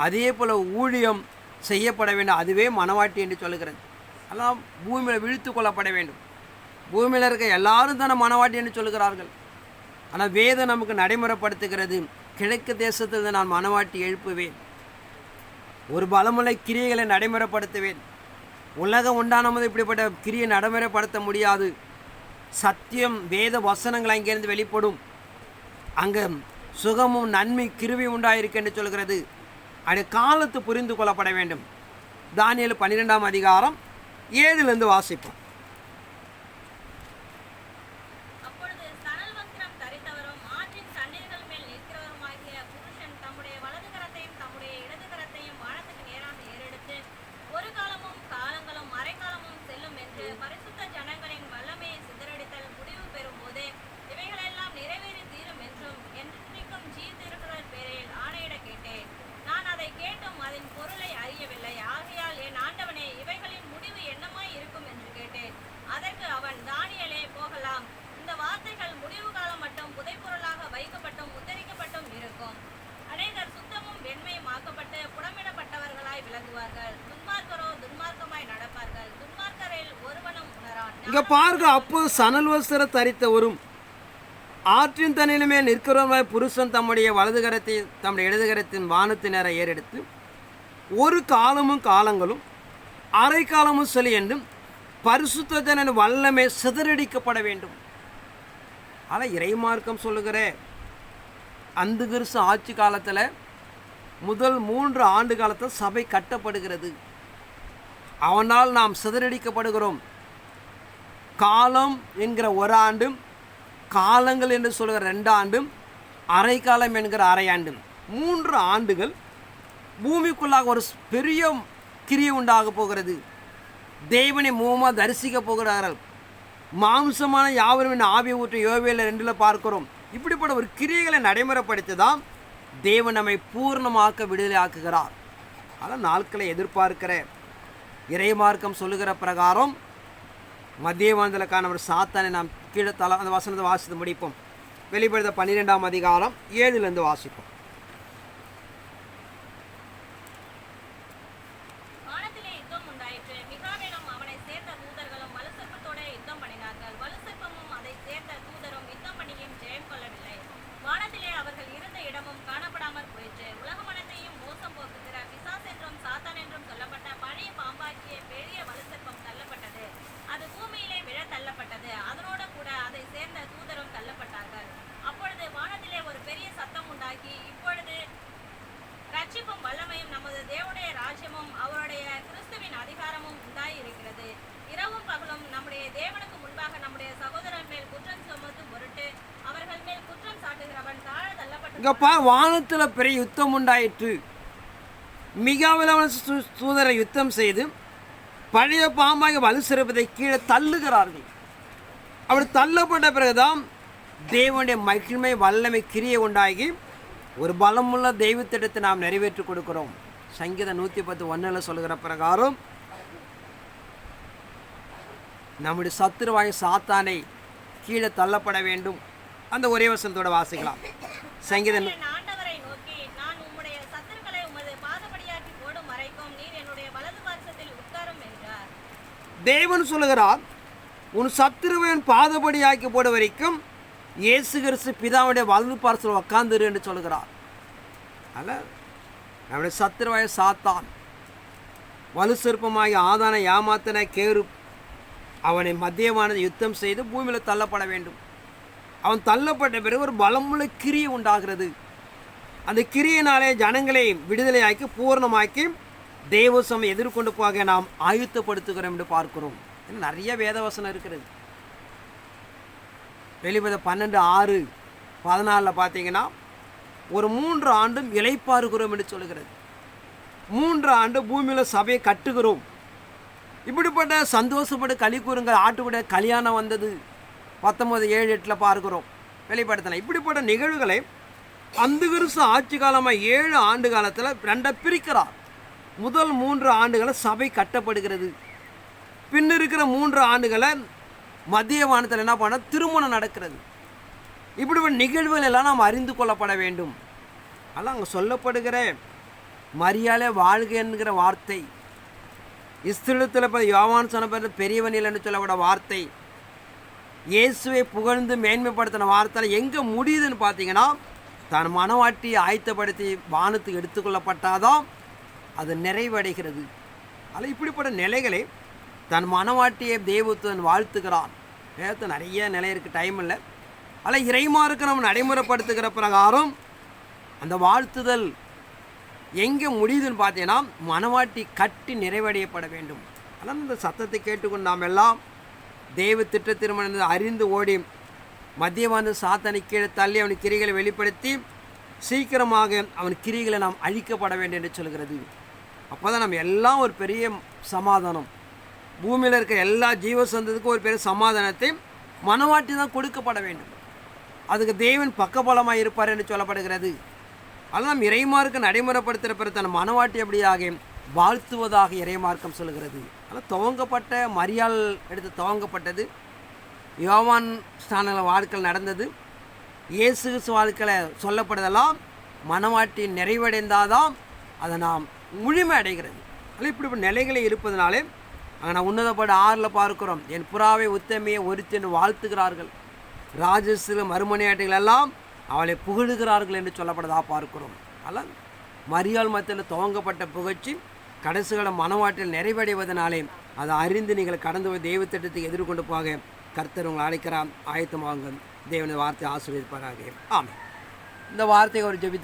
அதே போல் ஊழியம் செய்யப்பட வேண்டும். அதுவே மனவாட்டி என்று சொல்லுகிறது. அதெல்லாம் பூமியில் விழித்து கொள்ளப்பட வேண்டும். பூமியில் இருக்க எல்லாரும் தானே மனவாட்டி என்று சொல்லுகிறார்கள். ஆனால் வேதம் நமக்கு நடைமுறைப்படுத்துகிறது, கிழக்கு தேசத்தில் நான் மனவாட்டி எழுப்புவேன், ஒரு பலமுள்ள கிரியைகளை நடைமுறைப்படுத்துவேன். உலகம் உண்டான போது இப்படிப்பட்ட கிரியை நடைமுறைப்படுத்த முடியாது. சத்தியம் வேத வசனங்கள் அங்கேருந்து வெளிப்படும். அங்கே சுகமும் நன்மை கிருவி உண்டாயிருக்கு என்று சொல்கிறது. அது காலத்து புரிந்து கொள்ளப்பட வேண்டும். தானியேல் 12ஆம் அதிகாரம் 7 வாசிப்போம். அப்பொழுது சணல் வஸ்திரம் தரித்தவரும் ஆற்றின் தண்ணீர்கள் மேல் நிற்கிறவருமாகிய புருஷன் தம்முடைய வலது கரத்தையும் தம்முடைய இடது கரத்தையும் வானத்துக்கு நேராக ஏறெடுத்து, ஒரு காலமும் காலங்களும் அரைக்காலமும் செல்லும் என்று பரிசுத்த ஜனங்களின் வல்லமையை சிதறடித்தல் முடிவு பெறும்போது இவைகளெல்லாம் நிறைவேறி தீரும் என்றும் என்றைக்கும் ஜீவித்திருக்கிறவர் பேரில் ஆணையிட கேட்டேன். நான் அதை கேட்டும் அதன் பொருளை அறியவில்லை. ஆகையால் என் ஆண்டவனே, இவைகளின் முடிவு என்னமாய் இருக்கும் என்று கேட்டேன். அதற்கு அவன், தானியேலே, போகலாம். இந்த வார்த்தைகள் முடிவு காலம் மட்டும் புதைப்பொருளாக வைக்கப்பட்டும் உத்தரிக்கப்பட்டும் இருக்கும். அநேகர் சுத்தமும் வெண்மையும் ஆக்கப்பட்டு புடமிடப்பட்டவர்களாய் விளங்குவார்கள். துன்மார்க்கரோ துன்மார்க்கமாய் நடப்பார்கள். துன்மார்க்கரில் ஒருவனும் உணரான். இங்க பாருங்க, அப்போது சணல் வஸ்திரம் தரித்தவரும் ஆற்றின் தண்ணிலுமே நிற்கிறவருமாய் புருஷன் தம்முடைய வலது கரத்தை தம்முடைய இடது கரத்தின் வானத்தினரை ஏறெடுத்து, ஒரு காலமும் காலங்களும் அரை காலமும் சொல்லி என்றும் பரிசுத்த ஜன வல்லமை சிதறடிக்கப்பட வேண்டும். ஆனால் இறைமார்க்கம் சொல்லுகிற அந்த கிறிஸ்து ஆட்சி காலத்தில் முதல் 3 ஆண்டு காலத்தில் சபை கட்டப்படுகிறது. அவனால் நாம் சிதறடிக்கப்படுகிறோம். காலம் என்கிற 1 ஆண்டும், காலங்கள் என்று சொல்கிற 2 ஆண்டும், அரை காலம் என்கிற அரை ஆண்டும், 3 ஆண்டுகள் பூமிக்குள்ளாக ஒரு பெரிய கிரியை உண்டாக போகிறது. தேவனை முகமாக தரிசிக்க போகிறார்கள். மாம்சமான யாவரும் ஆவியை ஊற்றி யோவேல 2 பார்க்கிறோம். இப்படிப்பட்ட ஒரு கிரியைகளை நடைமுறைப்படுத்தி தான் தேவன் நம்மை பூர்ணமாக்க விடுதலை ஆக்குகிறார். ஆனால் நாட்களை எதிர்பார்க்கிற இறைமார்க்கம் சொல்லுகிற பிரகாரம் மத்திய வானத்திற்கான ஒரு சாத்தானை நாம் கீழே அந்த வசனத்தை வாசித்து முடிப்போம். வெளிப்படுத்த 12ஆம் அதிகாரம் 7 வாசிப்போம். வானத்திலே யுத்தம் உண்டாயிற்று. மிகாவேலும் அவனை சேர்ந்த தூதர்களும் வலுசர்ப்பத்தோட யுத்தம் பண்ணினார்கள். வலுசர்ப்பமும் அதை சேர்ந்த தூதரும் யுத்தம் பண்ணியும் ஜெயம் கொள்ளவில்லை. வானத்திலே அவர்கள் இருந்த இடமும் காணப்படாமற் போயிற்று. உலகமனத்தையும் மோசம் போக்குகிற பிசாசு என்றும் சாத்தான் என்றும் சொல்லப்பட்ட பழைய பாம்பாக்கிய பெரிய வலுசர்ப்பம் தள்ளப்பட்டது. அது பூமியிலே விழ தள்ளப்பட்டது. அதனோட கூட அதை சேர்ந்த தூதரும் தள்ளப்பட்டார்கள். அப்பொழுது வானத்திலே ஒரு பெரிய சத்தம் உண்டாகி, இப்பொழுது ரட்சிப்பும் வல்லமையும் நமது தேவனுடைய ராஜ்யமும் அவருடைய கிறிஸ்துவின் அதிகாரமும் உண்டாயிருக்கிறது. இரவும் பகலும் நம்முடைய தேவனுக்கு முன்பாக நம்முடைய சகோதரன் மேல் குற்றம் சுமத்தும் பொருட்டு அவர்கள் மேல் குற்றம் சாட்டுகிறவன் தாழ தள்ளப்பட்டு. வானத்தில் பெரிய யுத்தம் உண்டாயிற்று. மிகாவிலவன் தூதரை யுத்தம் செய்து பழைய பாம்பாக வலு சிறப்பதை கீழே தள்ளுகிறார்கள். அப்படி தள்ளப்பட்ட பிறகுதான் தேவனுடைய மகிமை வல்லமை கிரியை உண்டாகி ஒரு பலமுள்ள தெய்வத்திடத்தை நாம் நிறைவேற்றி கொடுக்கிறோம். சங்கீதம் 110:1 சொல்கிற பிரகாரம் நம்முடைய சத்துருவாய் சாத்தானை கீழே தள்ளப்பட வேண்டும். அந்த ஒரே வசனத்தோட வாசிக்கலாம். சங்கீதம் ஆண்டவரை நோக்கி, நான் உம்முடைய சத்துருக்களை உமது பாதபடியாக்கி போடும் வரைக்கும் நீர் என்னுடைய வலது பார்சத்தில் உட்காரும் என்றார். தேவன் சொல்லுகிறார், உன் சத்துருவின் பாதபடியாக்கி போட வரைக்கும் இயேசு கிறிஸ்து பிதாவுடைய வலது பார்சல் உட்கார்ந்துரு என்று சொல்கிறார். அதில் நம்முடைய சத்துருவாய சாத்தான் வலு சிற்பமாகி ஆதான ஏமாத்தன கேரு அவனை மத்தியமானது யுத்தம் செய்து பூமியில் தள்ளப்பட வேண்டும். அவன் தள்ளப்பட்ட பிறகு ஒரு பலமுள்ள கிரியை உண்டாகிறது. அந்த கிரியினாலே ஜனங்களை விடுதலையாக்கி பூர்ணமாக்கி தேவசம் எதிர்கொண்டு போக நாம் ஆயுத்தப்படுத்துகிறோம் என்று பார்க்கிறோம். நிறைய வேதவசனம் இருக்கிறது. வெளிப்பட 12:6-14 பார்த்தீங்கன்னா, ஒரு 3 ஆண்டும் இளைப்பாறுகிறோம் என்று சொல்லுகிறது. 3 ஆண்டு பூமியில் சபையை கட்டுகிறோம். இப்படிப்பட்ட சந்தோஷப்பட்டு களி கூறுங்கள். ஆட்டுப்பட கல்யாணம் வந்தது 19:7-8 பார்க்கிறோம் வெளிப்படுத்தலாம். இப்படிப்பட்ட நிகழ்வுகளை அந்த கிறிஸ்து ஆட்சி காலமாக 7 ஆண்டு காலத்தில் 2 பிரிக்கிறார். முதல் 3 ஆண்டுகளை சபை கட்டப்படுகிறது. பின் இருக்கிற 3 ஆண்டுகளை மத்திய வானத்தில் என்ன பண்ண திருமணம் நடக்கிறது. இப்படிப்பட்ட நிகழ்வுகள் எல்லாம் நாம் அறிந்து கொள்ளப்பட வேண்டும். ஆனால் அங்கே சொல்லப்படுகிற மரியாதை வாழ்க என்கிற வார்த்தை, இஸ்திரத்தில் யோவான் சொன்ன பெரியவனில் என்று சொல்லப்பட வார்த்தை, இயேசுவை புகழ்ந்து மேன்மைப்படுத்தின வார்த்தை எங்கே முடியுதுன்னு பார்த்தீங்கன்னா, தான் மனவாட்டியை ஆயத்தப்படுத்தி வானத்துக்கு எடுத்துக்கொள்ளப்பட்டாதான் அது நிறைவடைகிறது. அதில் இப்படிப்பட்ட நிலைகளை தன் மனவாட்டியை தெய்வத்துவன் வாழ்த்துக்கிறான். வேதத்தை நிறைய நிலை இருக்குது, டைம் இல்லை. அதில் இறைமாருக்கு நம்ம நடைமுறைப்படுத்துகிற பிரகாரம் அந்த வாழ்த்துதல் எங்கே முடியுதுன்னு பார்த்தீங்கன்னா, மனவாட்டி கட்டி நிறைவடையப்பட வேண்டும். ஆனால் இந்த சத்தத்தை கேட்டுக்கொண்டு நாம் எல்லாம் தெய்வ திட்டத்திற்கு அறிந்து ஓடி மத்தியமான சாத்தானை கீழே தள்ளி அவன் கிரிகளை வெளிப்படுத்தி சீக்கிரமாக அவன் கிரிகளை நாம் அழிக்கப்பட வேண்டும் என்று சொல்கிறது. அப்போ தான் நம்ம எல்லாம் ஒரு பெரிய சமாதானம், பூமியில் இருக்கிற எல்லா ஜீவசந்தத்துக்கும் ஒரு பெரிய சமாதானத்தை மனவாட்டி தான் கொடுக்கப்பட வேண்டும். அதுக்கு தேவன் பக்கபலமாக இருப்பார் என்று சொல்லப்படுகிறது. அதனால் நாம் இறைமார்க்கம் நடைமுறைப்படுத்துகிற பிறகு தன் மனவாட்டி அப்படியாக வாழ்த்துவதாக இறைமார்க்கம் சொல்கிறது. அதனால் துவங்கப்பட்ட மரியாள் எடுத்து துவங்கப்பட்டது, யோவான் ஸ்தான வாழ்க்கையில் நடந்தது, இயேசு வாழ்க்கையில் சொல்லப்படுதெல்லாம் மனவாட்டி நிறைவடைந்தாதான் அதை நாம் முழுமை அடைகிறது. அதில் இப்படி நிலைகளை இருப்பதனாலே நான் உன்னதப்பட 6 பார்க்கிறோம், என் புறாவை உத்தமையை ஒருத்தன் வாழ்த்துகிறார்கள், ராஜஸ்ல மறுமணியாட்டிகள் எல்லாம் அவளை புகழுகிறார்கள் என்று சொல்லப்பட்டதாக பார்க்கிறோம். அதனால் மரியாள் மத்தியில் துவங்கப்பட்ட புகழ்ச்சி கடைசிகள மனவாட்டில் நிறைவடைவதனாலே அதை அறிந்து நீங்கள் கடந்து தெய்வ திட்டத்தை எதிர்கொண்டு போக கர்த்தர் உங்களை அழைக்கிறார். ஆயத்தமாகுங்கள். தேவனுடைய வார்த்தை ஆசீர்வதிப்பாராக. ஆமென். இந்த வார்த்தையை ஒரு ஜெபித்து